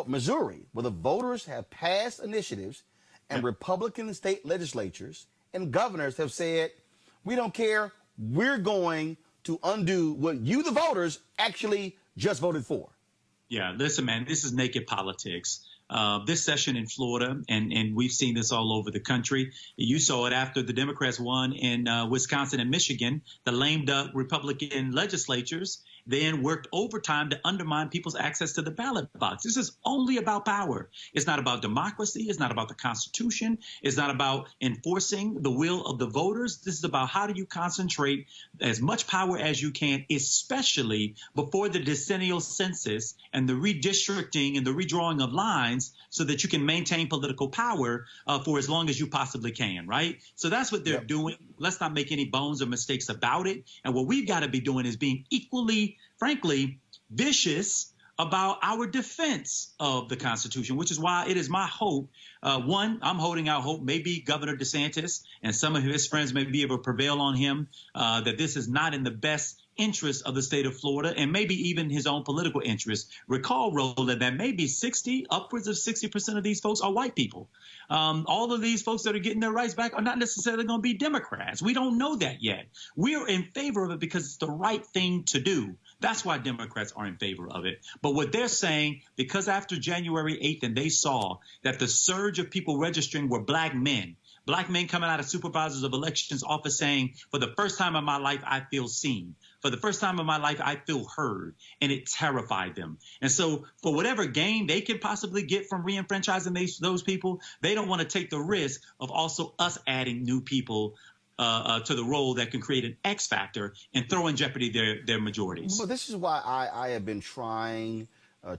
Missouri, where the voters have passed initiatives, and Republican state legislatures and governors have said, we don't care, we're going to undo what you, the voters, actually just voted for. Yeah, listen, man, this is naked politics. This session in Florida, and we've seen this all over the country. You saw it after the Democrats won in Wisconsin and Michigan. The lame duck Republican legislatures then worked overtime to undermine people's access to the ballot box. This is only about power. It's not about democracy. It's not about the Constitution. It's not about enforcing the will of the voters. This is about how do you concentrate as much power as you can, especially before the decennial census and the redistricting and the redrawing of lines, so that you can maintain political power for as long as you possibly can, right? So that's what they're doing. Let's not make any bones or mistakes about it. And what we've got to be doing is being equally, frankly, vicious about our defense of the Constitution, which is why it is my hope. One, I'm holding out hope. Maybe Governor DeSantis and some of his friends may be able to prevail on him, that this is not in the best interest of the state of Florida, and maybe even his own political interests. Recall, Roland, that maybe upwards of 60% of these folks are white people. All of these folks that are getting their rights back are not necessarily going to be Democrats. We don't know that yet. We're in favor of it because it's the right thing to do. That's why Democrats are in favor of it. But what they're saying, because after January 8th, and they saw that the surge of people registering were black men coming out of supervisors of elections office saying, for the first time in my life, I feel seen. For the first time in my life, I feel heard. And it terrified them. And so for whatever gain they can possibly get from re-enfranchising those people, they don't want to take the risk of also us adding new people to the role that can create an X factor and throw in jeopardy their majorities. Well, this is why I have been trying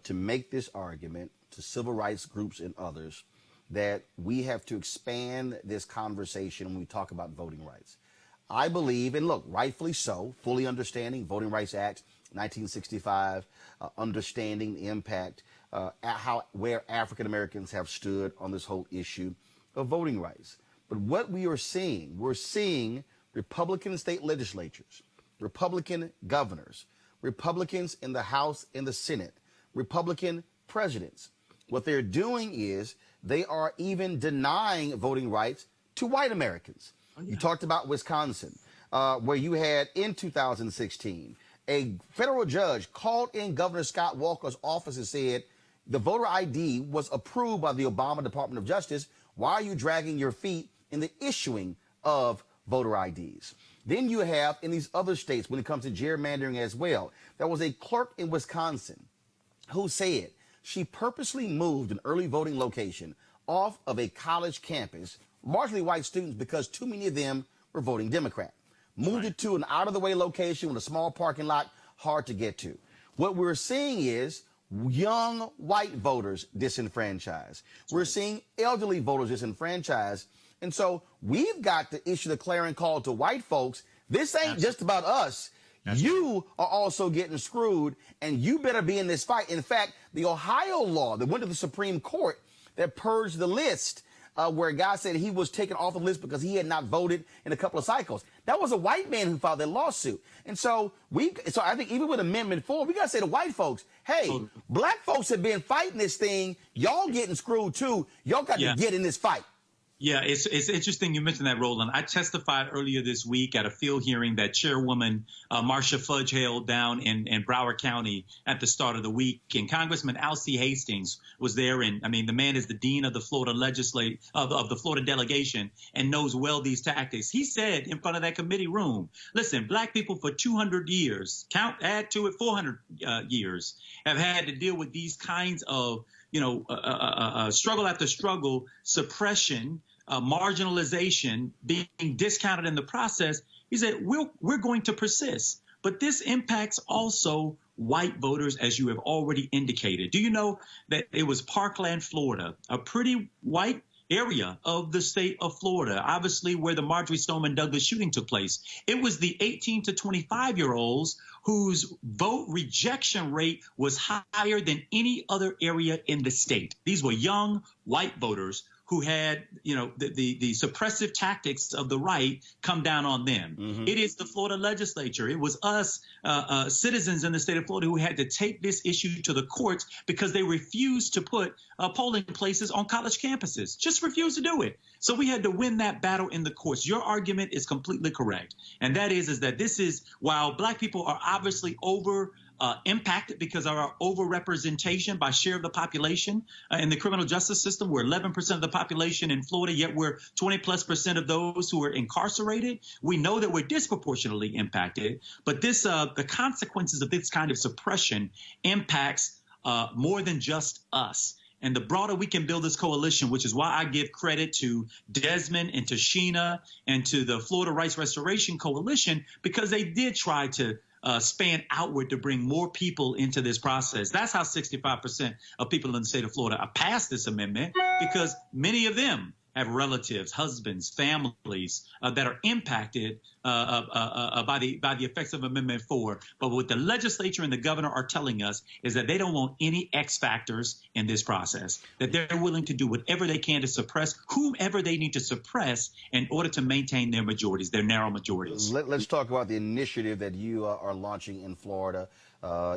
to make this argument to civil rights groups and others that we have to expand this conversation when we talk about voting rights. I believe, and look, rightfully so, fully understanding Voting Rights Act 1965, understanding the impact, where African Americans have stood on this whole issue of voting rights. But what we're seeing Republican state legislatures, Republican governors, Republicans in the House and the Senate, Republican presidents. What they're doing is they are even denying voting rights to white Americans. Oh, yeah. You talked about Wisconsin, where you had in 2016, a federal judge called in Governor Scott Walker's office and said, the voter ID was approved by the Obama Department of Justice. Why are you dragging your feet in the issuing of voter IDs? Then you have in these other states, when it comes to gerrymandering as well, there was a clerk in Wisconsin who said she purposely moved an early voting location off of a college campus, largely white students, because too many of them were voting Democrat. Moved it to an out-of-the-way location with a small parking lot, hard to get to. What we're seeing is young white voters disenfranchised. We're seeing elderly voters disenfranchised. And so we've got to issue the clarion call to white folks. This ain't just about us. You are also getting screwed, and you better be in this fight. In fact, the Ohio law that went to the Supreme Court that purged the list, where a guy said he was taken off the list because he had not voted in a couple of cycles. That was a white man who filed that lawsuit. And so I think even with Amendment 4, we got to say to white folks, hey, black folks have been fighting this thing. Y'all getting screwed too. Y'all got to get in this fight. Yeah, it's interesting you mentioned that, Roland. I testified earlier this week at a field hearing that Chairwoman Marcia Fudge held down in Broward County at the start of the week. And Congressman Alcee Hastings was there. And I mean, the man is the dean of the Florida of the Florida delegation and knows well these tactics. He said in front of that committee room, listen, black people for 200 years, add to it 400 years, have had to deal with these kinds of struggle after struggle, suppression, marginalization, being discounted in the process, he said, we're going to persist. But this impacts also white voters, as you have already indicated. Do you know that it was Parkland, Florida, a pretty white area of the state of Florida, obviously where the Marjorie Stoneman Douglas shooting took place? It was the 18 to 25-year-olds whose vote rejection rate was higher than any other area in the state. These were young white voters who had, the suppressive tactics of the right come down on them. Mm-hmm. It is the Florida legislature. It was us, citizens in the state of Florida, who had to take this issue to the courts because they refused to put polling places on college campuses. Just refused to do it. So we had to win that battle in the courts. Your argument is completely correct. And that is that this is, while black people are obviously impacted because of our overrepresentation by share of the population in the criminal justice system. We're 11% of the population in Florida, yet we're 20+% of those who are incarcerated. We know that we're disproportionately impacted, but this the consequences of this kind of suppression impacts more than just us. And the broader we can build this coalition, which is why I give credit to Desmond and to Sheena and to the Florida Rights Restoration Coalition, because they did try to span outward to bring more people into this process. That's how 65% of people in the state of Florida are passed this amendment, because many of them have relatives, husbands, families that are impacted by the effects of Amendment 4. But what the legislature and the governor are telling us is that they don't want any X factors in this process, that they're willing to do whatever they can to suppress whomever they need to suppress in order to maintain their majorities, their narrow majorities. Let's talk about the initiative that you are launching in Florida.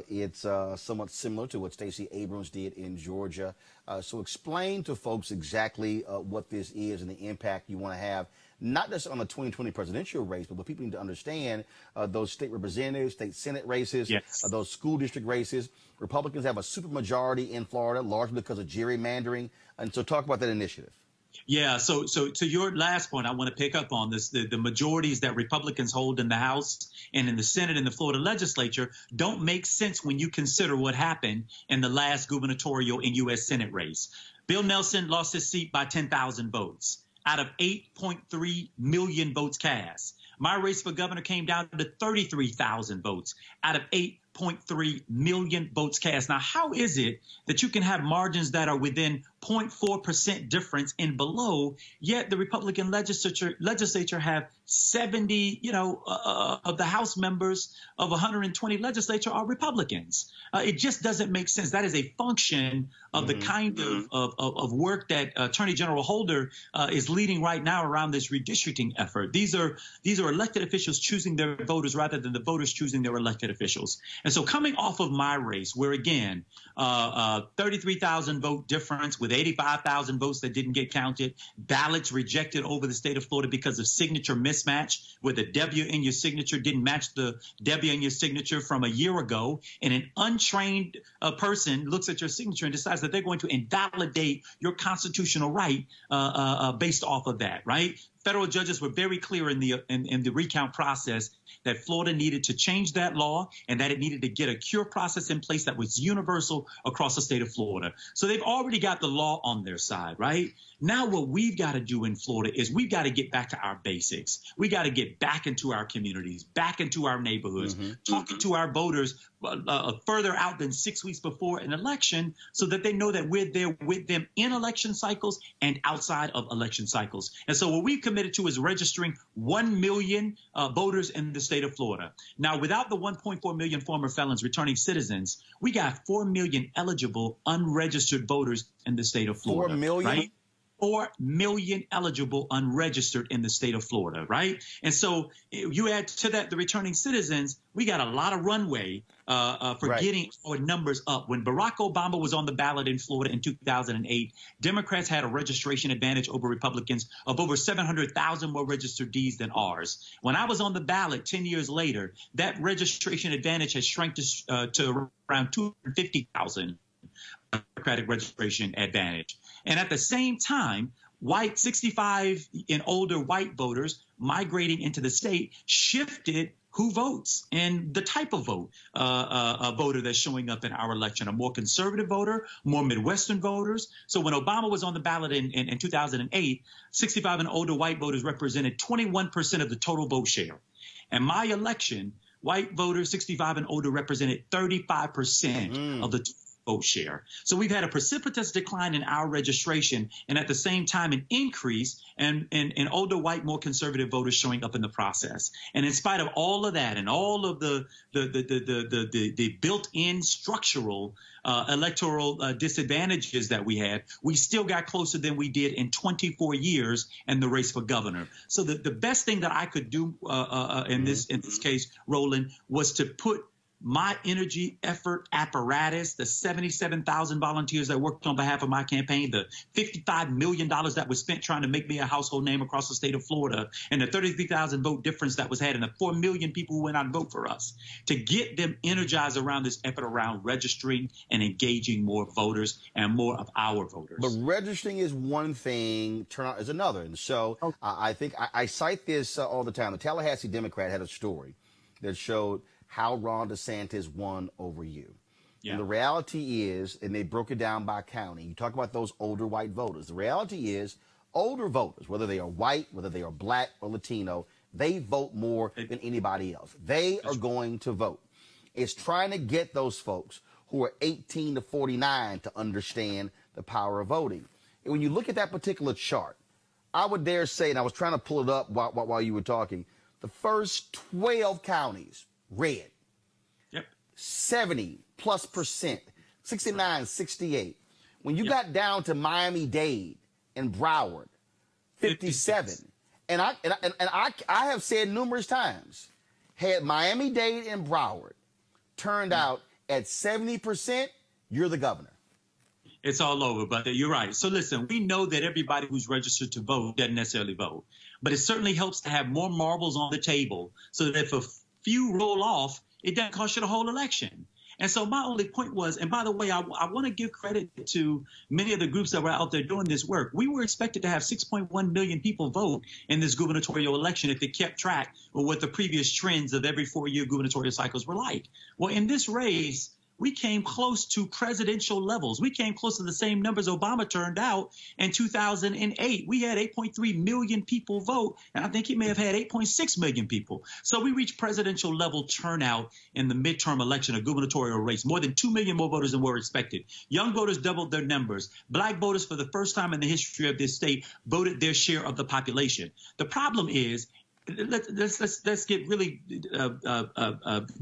It's somewhat similar to what Stacey Abrams did in Georgia. So explain to folks exactly what this is and the impact you want to have, not just on the 2020 presidential race, but what people need to understand, those state representatives, state Senate races, yes, those school district races. Republicans have a supermajority in Florida, largely because of gerrymandering. And so talk about that initiative. Yeah, so to your last point, I want to pick up on this. The majorities that Republicans hold in the House and in the Senate and the Florida legislature don't make sense when you consider what happened in the last gubernatorial and U.S. Senate race. Bill Nelson lost his seat by 10,000 votes out of 8.3 million votes cast. My race for governor came down to 33,000 votes out of 8.3 million votes cast. Now, how is it that you can have margins that are within 0.4% difference and below, yet the Republican legislature have 70, of the House members of 120 legislature are Republicans? It just doesn't make sense. That is a function of the kind of work that Attorney General Holder is leading right now around this redistricting effort. These are elected officials choosing their voters rather than the voters choosing their elected officials. And so coming off of my race, where again, 33,000 vote difference with 85,000 votes that didn't get counted, ballots rejected over the state of Florida because of signature mismatch, where the W in your signature didn't match the W in your signature from a year ago, and an untrained person looks at your signature and decides that they're going to invalidate your constitutional right based off of that, right? Federal judges were very clear in the recount process that Florida needed to change that law and that it needed to get a cure process in place that was universal across the state of Florida. So they've already got the law on their side, right? Now what we've got to do in Florida is we've got to get back to our basics. We got to get back into our communities, back into our neighborhoods, talking to our voters further out than 6 weeks before an election, so that they know that we're there with them in election cycles and outside of election cycles. And so what we've committed to is registering 1 million voters in the state of Florida. Now, without the 1.4 million former felons returning citizens, we got 4 million eligible unregistered voters in the state of Florida. 4 million? Right? 4 million eligible unregistered in the state of Florida, right? And so you add to that the returning citizens, we got a lot of runway for getting our numbers up. When Barack Obama was on the ballot in Florida in 2008, Democrats had a registration advantage over Republicans of over 700,000 more registered Ds than ours. When I was on the ballot 10 years later, that registration advantage has shrunk to around 250,000 Democratic registration advantage. And at the same time, white 65 and older white voters migrating into the state shifted who votes and the type of voter that's showing up in our election, a more conservative voter, more Midwestern voters. So when Obama was on the ballot in 2008, 65 and older white voters represented 21% of the total vote share. And my election, white voters 65 and older represented 35% of the vote share. So we've had a precipitous decline in our registration, and at the same time an increase in older white, more conservative voters showing up in the process. And in spite of all of that and all of the built-in structural electoral disadvantages that we had, we still got closer than we did in 24 years in the race for governor. So the best thing that I could do in this case, Roland, was to put my energy, effort, apparatus, the 77,000 volunteers that worked on behalf of my campaign, the $55 million that was spent trying to make me a household name across the state of Florida, and the 33,000 vote difference that was had, and the 4 million people who went out and vote for us, to get them energized around this effort around registering and engaging more voters and more of our voters. But registering is one thing, turnout is another. And so I think I cite this all the time. The Tallahassee Democrat had a story that showed how Ron DeSantis won over you. Yeah. And the reality is, and they broke it down by county, you talk about those older white voters. The reality is older voters, whether they are white, whether they are black or Latino, they vote more than anybody else. They are going to vote. It's trying to get those folks who are 18 to 49 to understand the power of voting. And when you look at that particular chart, I would dare say, and I was trying to pull it up while you were talking, the first 12 counties, red. Yep. 70+%, 69, 68. When you got down to Miami-Dade and Broward, 57. And I have said numerous times, had Miami-Dade and Broward turned out at 70%, you're the governor. It's all over, but you're right. So listen, we know that everybody who's registered to vote doesn't necessarily vote, but it certainly helps to have more marbles on the table so that if a few roll off, it doesn't cost you the whole election. And so my only point was, and by the way, I want to give credit to many of the groups that were out there doing this work. We were expected to have 6.1 million people vote in this gubernatorial election if it kept track with what the previous trends of every 4-year gubernatorial cycles were like. Well, in this race, we came close to presidential levels. We came close to the same numbers Obama turned out in 2008. We had 8.3 million people vote, and I think he may have had 8.6 million people. So we reached presidential level turnout in the midterm election, a gubernatorial race, more than 2 million more voters than were expected. Young voters doubled their numbers. Black voters, for the first time in the history of this state, voted their share of the population. The problem is, let's get really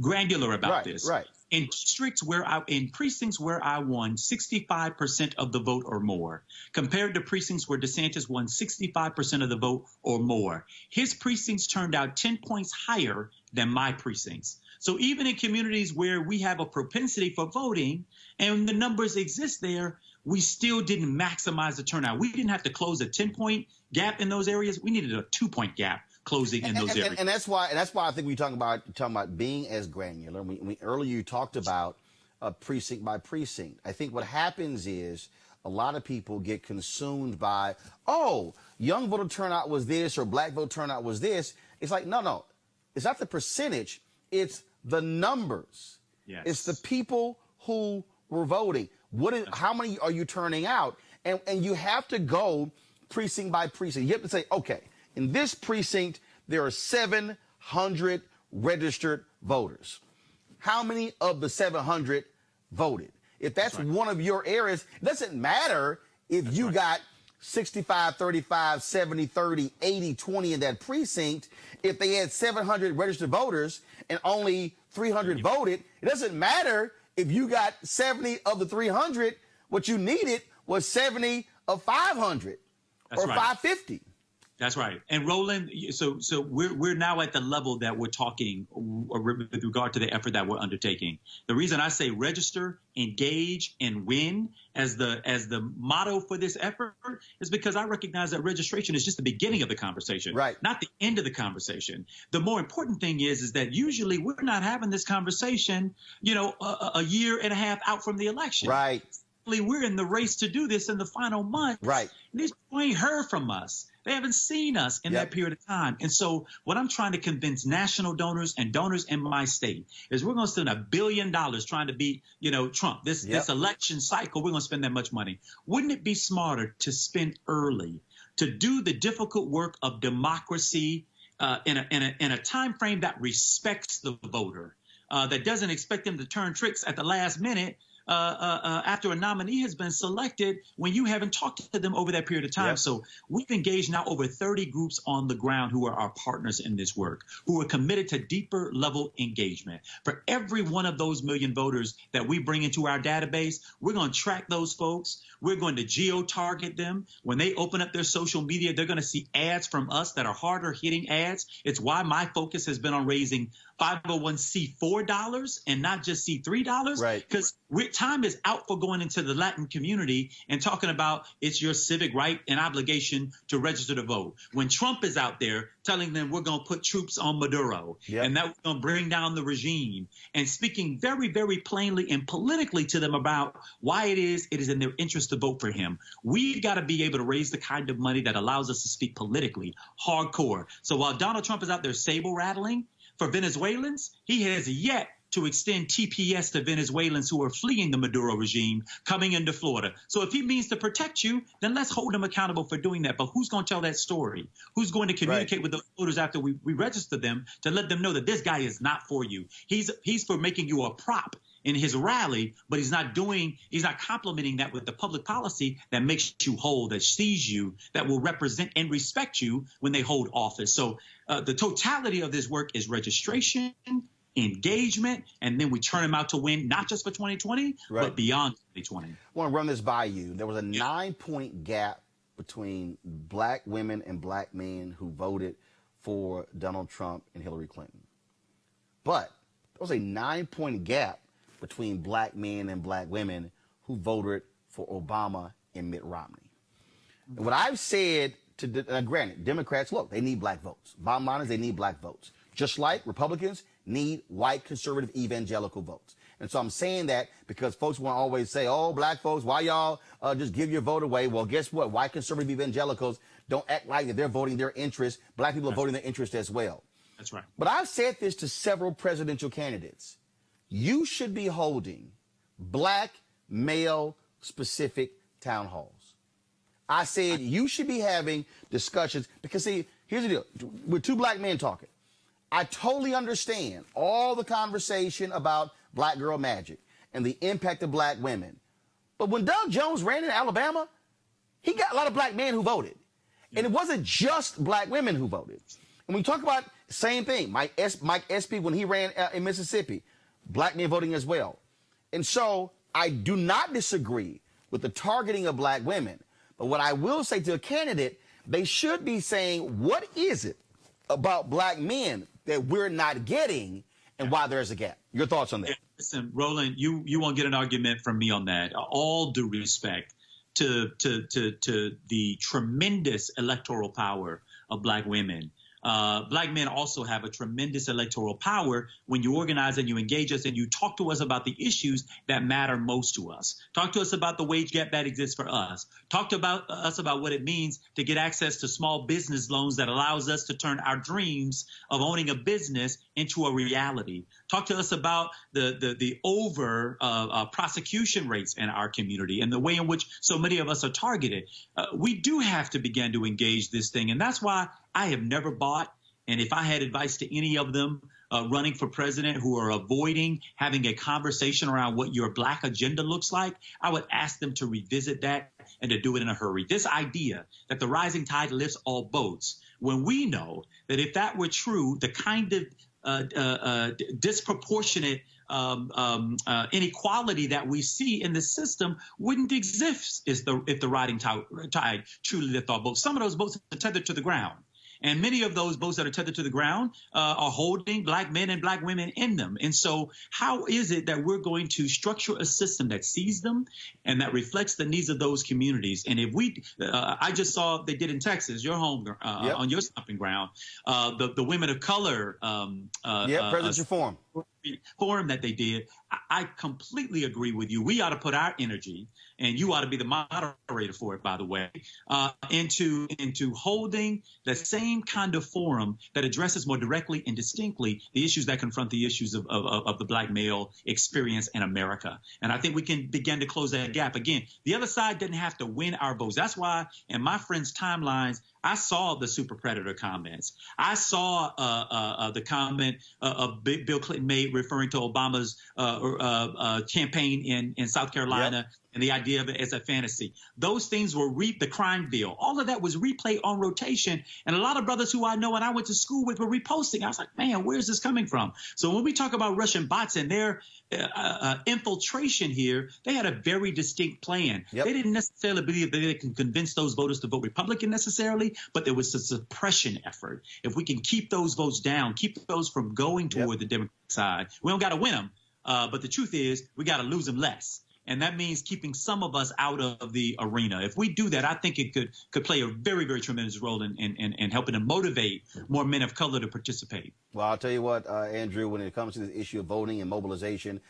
granular about this. Right. In precincts where I won 65% of the vote or more, compared to precincts where DeSantis won 65% of the vote or more, his precincts turned out 10 points higher than my precincts. So even in communities where we have a propensity for voting and the numbers exist there, we still didn't maximize the turnout. We didn't have to close a 10-point gap in those areas. We needed a 2-point gap closing in those areas. And that's why I think we talking about being as granular. Earlier you talked about precinct by precinct. I think what happens is a lot of people get consumed by, oh, young voter turnout was this or black vote turnout was this. It's like, no. It's not the percentage. It's the numbers. Yes. It's the people who were voting. How many are you turning out? And you have to go precinct by precinct. You have to say, okay, in this precinct, there are 700 registered voters. How many of the 700 voted? If that's one of your areas, it doesn't matter if you got 65, 35, 70, 30, 80, 20 in that precinct. If they had 700 registered voters and only 300 voted, it doesn't matter if you got 70 of the 300. What you needed was 70 of 500 or 550. That's right. And Roland, so we're now at the level that we're talking with regard to the effort that we're undertaking. The reason I say register, engage, and win as the motto for this effort is because I recognize that registration is just the beginning of the conversation, right? Not the end of the conversation. The more important thing is that usually we're not having this conversation, a year and a half out from the election. Right. we're in the race to do this in the final month. Right. These people ain't heard from us. They haven't seen us in that period of time. And so what I'm trying to convince national donors and donors in my state is we're going to spend $1 billion trying to beat, Trump. This election cycle, we're going to spend that much money. Wouldn't it be smarter to spend early, to do the difficult work of democracy in a time frame that respects the voter, that doesn't expect them to turn tricks at the last minute after a nominee has been selected when you haven't talked to them over that period of time. So we've engaged now over 30 groups on the ground who are our partners in this work, who are committed to deeper level engagement. For every one of those million voters that we bring into our database, we're going to track those folks. We're going to geo-target them. When they open up their social media, they're going to see ads from us that are harder hitting ads. It's why my focus has been on raising 501c4 dollars and not just C3 dollars. Right. Because time is out for going into the Latin community and talking about it's your civic right and obligation to register to vote. When Trump is out there telling them we're going to put troops on Maduro and that we're going to bring down the regime, and speaking very, very plainly and politically to them about why it is in their interest to vote for him. We've got to be able to raise the kind of money that allows us to speak politically, hardcore. So while Donald Trump is out there saber rattling for Venezuelans, he has yet to extend TPS to Venezuelans who are fleeing the Maduro regime coming into Florida. So if he means to protect you, then let's hold him accountable for doing that. But who's going to tell that story? Who's going to communicate with the voters after we register them to let them know that this guy is not for you? He's for making you a prop in his rally, but he's not complementing that with the public policy that makes you whole, that sees you, that will represent and respect you when they hold office. So the totality of this work is registration, engagement, and then we turn them out to win, not just for 2020, but beyond 2020. I want to run this by you. There was a 9-point gap between black women and black men who voted for Donald Trump and Hillary Clinton. But there was a 9-point gap between black men and black women who voted for Obama and Mitt Romney. And what I've said granted, Democrats, look, they need black votes. Bottom line is they need black votes. Just like Republicans need white conservative evangelical votes. And so I'm saying that because folks want to always say, oh, black folks, why y'all just give your vote away? Well, guess what? White conservative evangelicals don't act like that they're voting their interest. Black people are voting their interest as well. That's right. But I've said this to several presidential candidates. You should be holding black male specific town halls. I said you should be having discussions because, see, here's the deal. We're two black men talking. I totally understand all the conversation about black girl magic and the impact of black women. But when Doug Jones ran in Alabama, he got a lot of black men who voted. And it wasn't just black women who voted. And we talk about the same thing, Mike Espy, when he ran in Mississippi, black men voting as well. And so I do not disagree with the targeting of black women. But what I will say to a candidate, they should be saying, what is it about black men that we're not getting and why there's a gap? Your thoughts on that? Listen, Roland, you won't get an argument from me on that. All due respect to the tremendous electoral power of black women. Black men also have a tremendous electoral power when you organize and you engage us and you talk to us about the issues that matter most to us. Talk to us about the wage gap that exists for us. Talk to us about what it means to get access to small business loans that allows us to turn our dreams of owning a business into a reality. Talk to us about the over prosecution rates in our community and the way in which so many of us are targeted. We do have to begin to engage this thing, and that's why I have never bought, and if I had advice to any of them running for president who are avoiding having a conversation around what your black agenda looks like, I would ask them to revisit that and to do it in a hurry. This idea that the rising tide lifts all boats, when we know that if that were true, the kind of disproportionate inequality that we see in the system wouldn't exist if the rising tide truly lifts all boats. Some of those boats are tethered to the ground. And many of those boats that are tethered to the ground are holding black men and black women in them. And so how is it that we're going to structure a system that sees them and that reflects the needs of those communities? And if we I just saw they did in Texas, your home, on your stomping ground, the women of color. President's Reform. forum that they did, I completely agree with you. We ought to put our energy, and you ought to be the moderator for it, by the way, into holding the same kind of forum that addresses more directly and distinctly the issues that confront the issues of the black male experience in America. And I think we can begin to close that gap. Again, the other side didn't have to win our votes. That's why in my friends' timelines, I saw the super predator comments. I saw the comment Bill Clinton made referring to Obama's campaign in South Carolina. Yep. And the idea of it as a fantasy. Those things were the crime bill. All of that was replayed on rotation. And a lot of brothers who I know and I went to school with were reposting. I was like, man, where's this coming from? So when we talk about Russian bots and their infiltration here, they had a very distinct plan. Yep. They didn't necessarily believe that they can convince those voters to vote Republican necessarily, but there was a suppression effort. If we can keep those votes down, keep those from going toward the Democratic side, we don't got to win them. But the truth is we got to lose them less. And that means keeping some of us out of the arena. If we do that, I think it could play a very, very tremendous role in helping to motivate more men of color to participate. Well, I'll tell you what, Andrew, when it comes to this issue of voting and mobilization,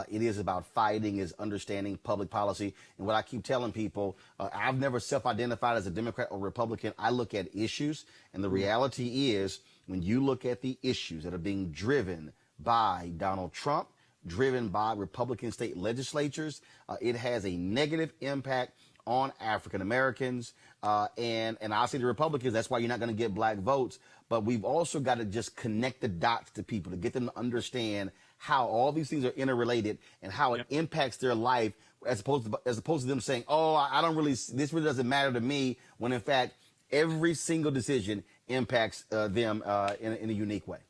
it is about fighting, is understanding public policy. And what I keep telling people, I've never self-identified as a Democrat or Republican. I look at issues. And the reality is when you look at the issues that are being driven by Donald Trump, driven by Republican state legislatures, it has a negative impact on African Americans and obviously the Republicans. That's why you're not going to get black votes. But we've also got to just connect the dots to people to get them to understand how all these things are interrelated and how it impacts their life, as opposed to them saying, "Oh, I don't really. This really doesn't matter to me." When in fact, every single decision impacts them in a unique way.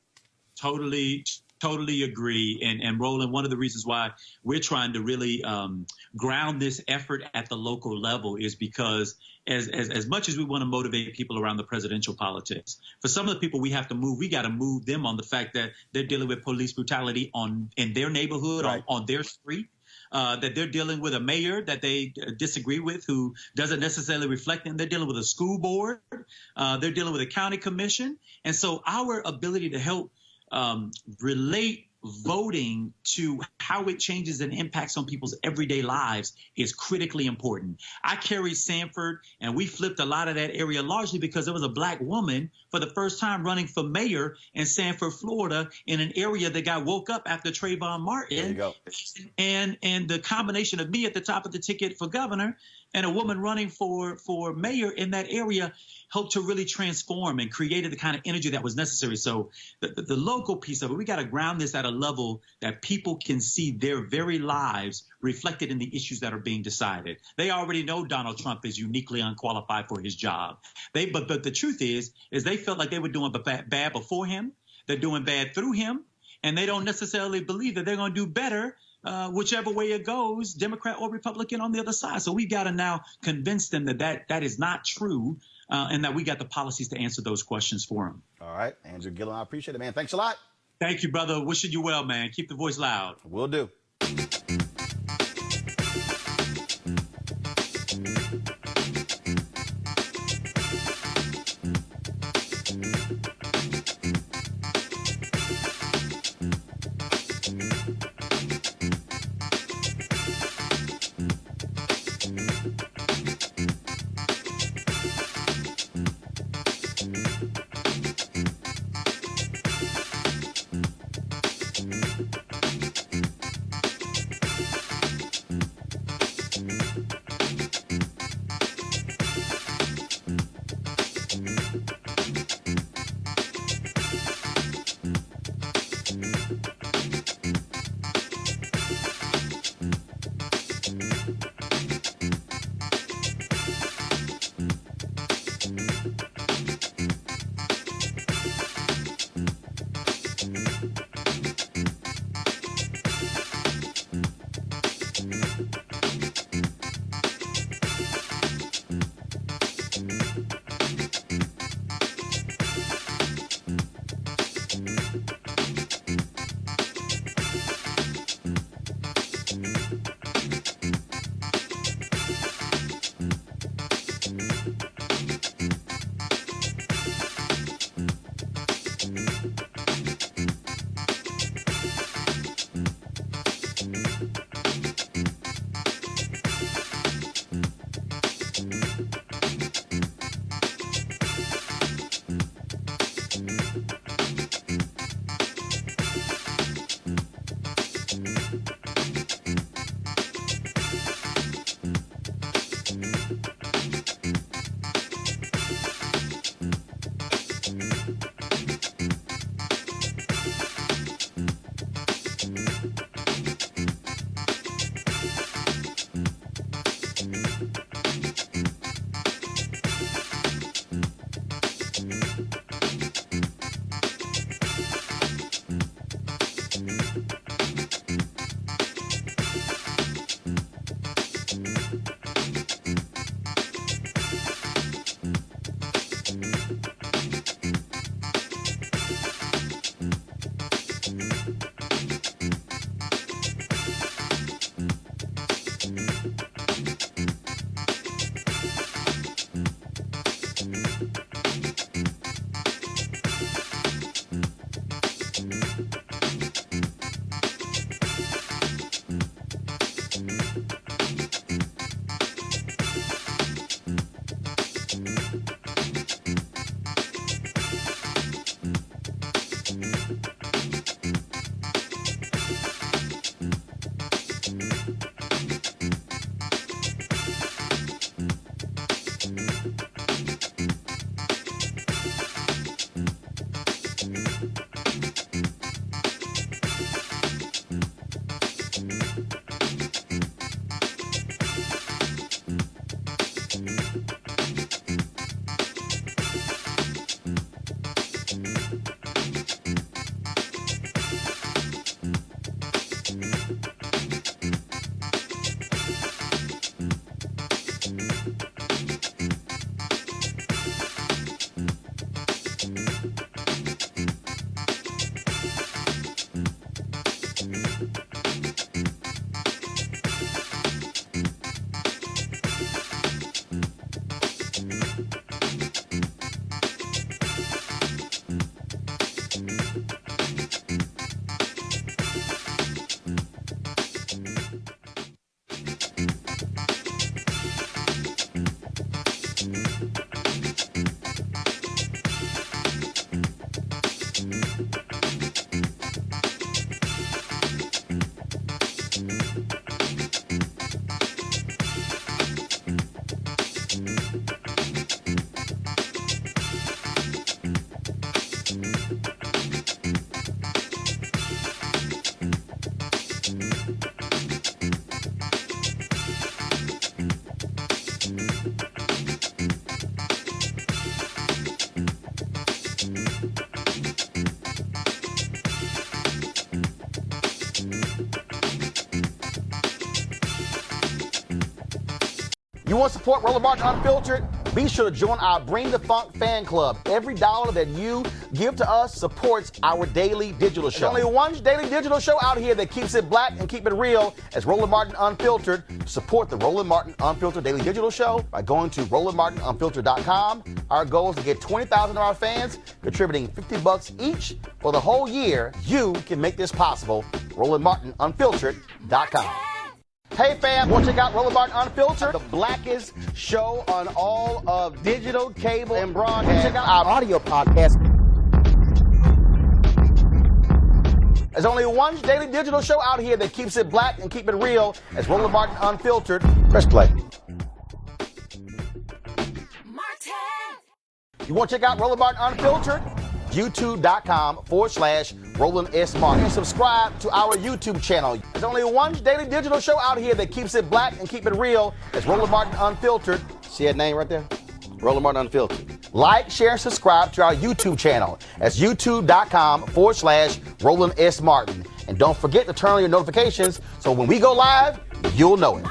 Totally agree. And Roland, one of the reasons why we're trying to really ground this effort at the local level is because as much as we want to motivate people around the presidential politics, for some of the people we have to move, we got to move them on the fact that they're dealing with police brutality in their neighborhood, on their street. That they're dealing with a mayor that they disagree with who doesn't necessarily reflect them. They're dealing with a school board. They're dealing with a county commission. And so our ability to help relate voting to how it changes and impacts on people's everyday lives is critically important. I carried Sanford, and we flipped a lot of that area largely because there was a black woman for the first time running for mayor in Sanford, Florida, in an area that got woke up after Trayvon Martin. There you go. And the combination of me at the top of the ticket for governor and a woman running for mayor in that area helped to really transform and created the kind of energy that was necessary. So the local piece of it, we got to ground this at a level that people can see their very lives reflected in the issues that are being decided. They already know Donald Trump is uniquely unqualified for his job. But the truth is they felt like they were doing bad before him. They're doing bad through him. And they don't necessarily believe that they're going to do better whichever way it goes, Democrat or Republican on the other side. So we've got to now convince them that is not true and that we got the policies to answer those questions for them. All right. Andrew Gillum, I appreciate it, man. Thanks a lot. Thank you, brother. Wishing you well, man. Keep the voice loud. Will do. You want to support Roland Martin Unfiltered? Be sure to join our Bring the Funk fan club. Every dollar that you give to us supports our daily digital show. There's only one daily digital show out here that keeps it black and keep it real as Roland Martin Unfiltered. Support the Roland Martin Unfiltered daily digital show by going to RolandMartinUnfiltered.com. Our goal is to get 20,000 of our fans contributing $50 each for the whole year. You can make this possible. RolandMartinUnfiltered.com. Hey fam, want to check out Roland Martin Unfiltered, the blackest show on all of digital, cable, and broadcast. Check out our audio podcast. There's only one daily digital show out here that keeps it black and keep it real as Roland Martin Unfiltered. Press play. You want to check out Roland Martin Unfiltered? YouTube.com/Roland S. Martin. And subscribe to our YouTube channel. There's only one daily digital show out here that keeps it black and keep it real. It's Roland Martin Unfiltered. See that name right there? Roland Martin Unfiltered. Like, share, and subscribe to our YouTube channel. That's YouTube.com/Roland S. Martin. And don't forget to turn on your notifications so when we go live, you'll know it.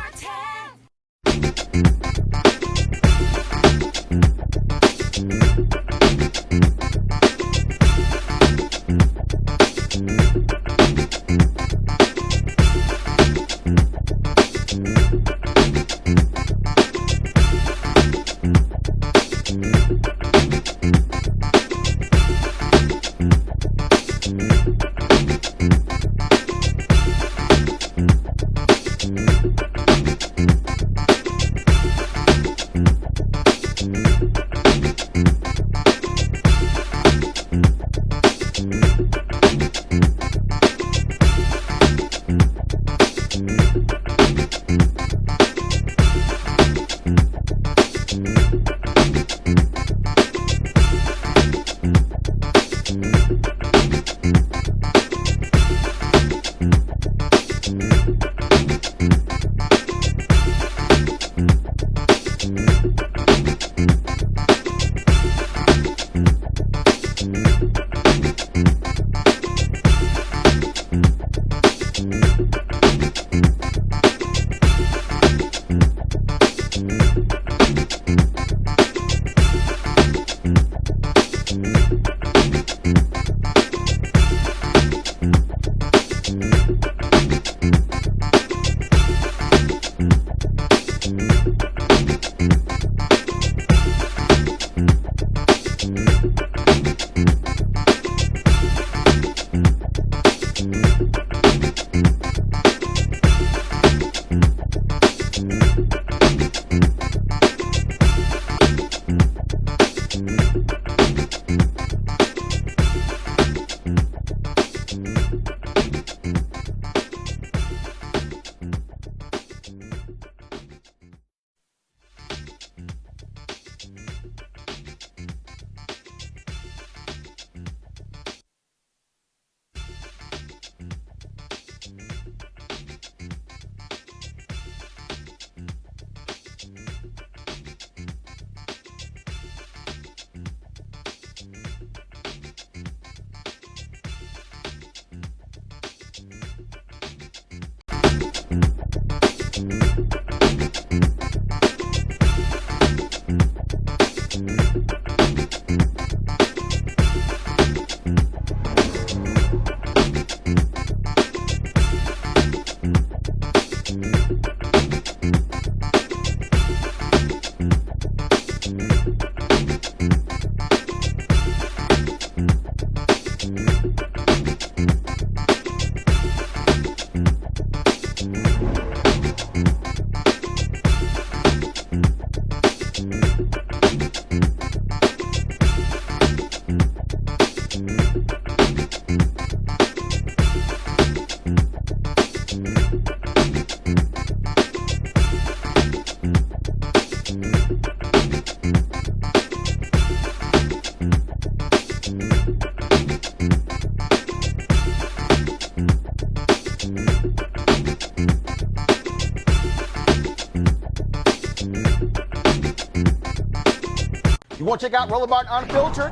You want to check out Roland Martin Unfiltered?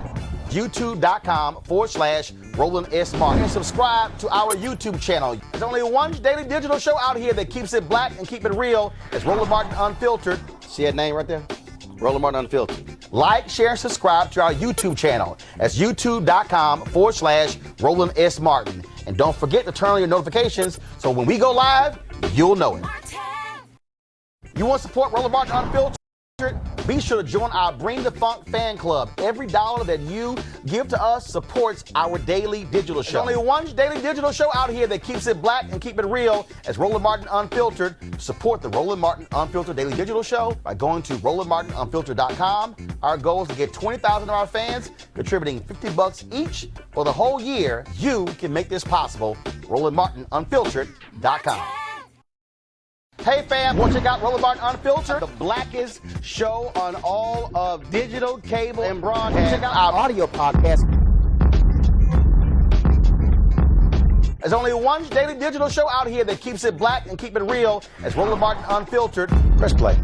YouTube.com/Roland S. Martin. And subscribe to our YouTube channel. There's only one daily digital show out here that keeps it black and keep it real. It's Roland Martin Unfiltered. See that name right there? Roland Martin Unfiltered. Like, share, and subscribe to our YouTube channel. That's youtube.com/Roland S. Martin. And don't forget to turn on your notifications so when we go live, you'll know it. You want to support Roland Martin Unfiltered? Be sure to join our Bring the Funk fan club. Every dollar that you give to us supports our daily digital show. There's only one daily digital show out here that keeps it black and keep it real as Roland Martin Unfiltered. Support the Roland Martin Unfiltered daily digital show by going to RolandMartinUnfiltered.com. Our goal is to get 20,000 of our fans contributing $50 each for the whole year. You can make this possible. RolandMartinUnfiltered.com. Hey fam, want to check out Roland Martin Unfiltered, the blackest show on all of digital, cable, and broadcast. Check out our audio podcast. There's only one daily digital show out here that keeps it black and keep it real as Roland Martin Unfiltered. Press play.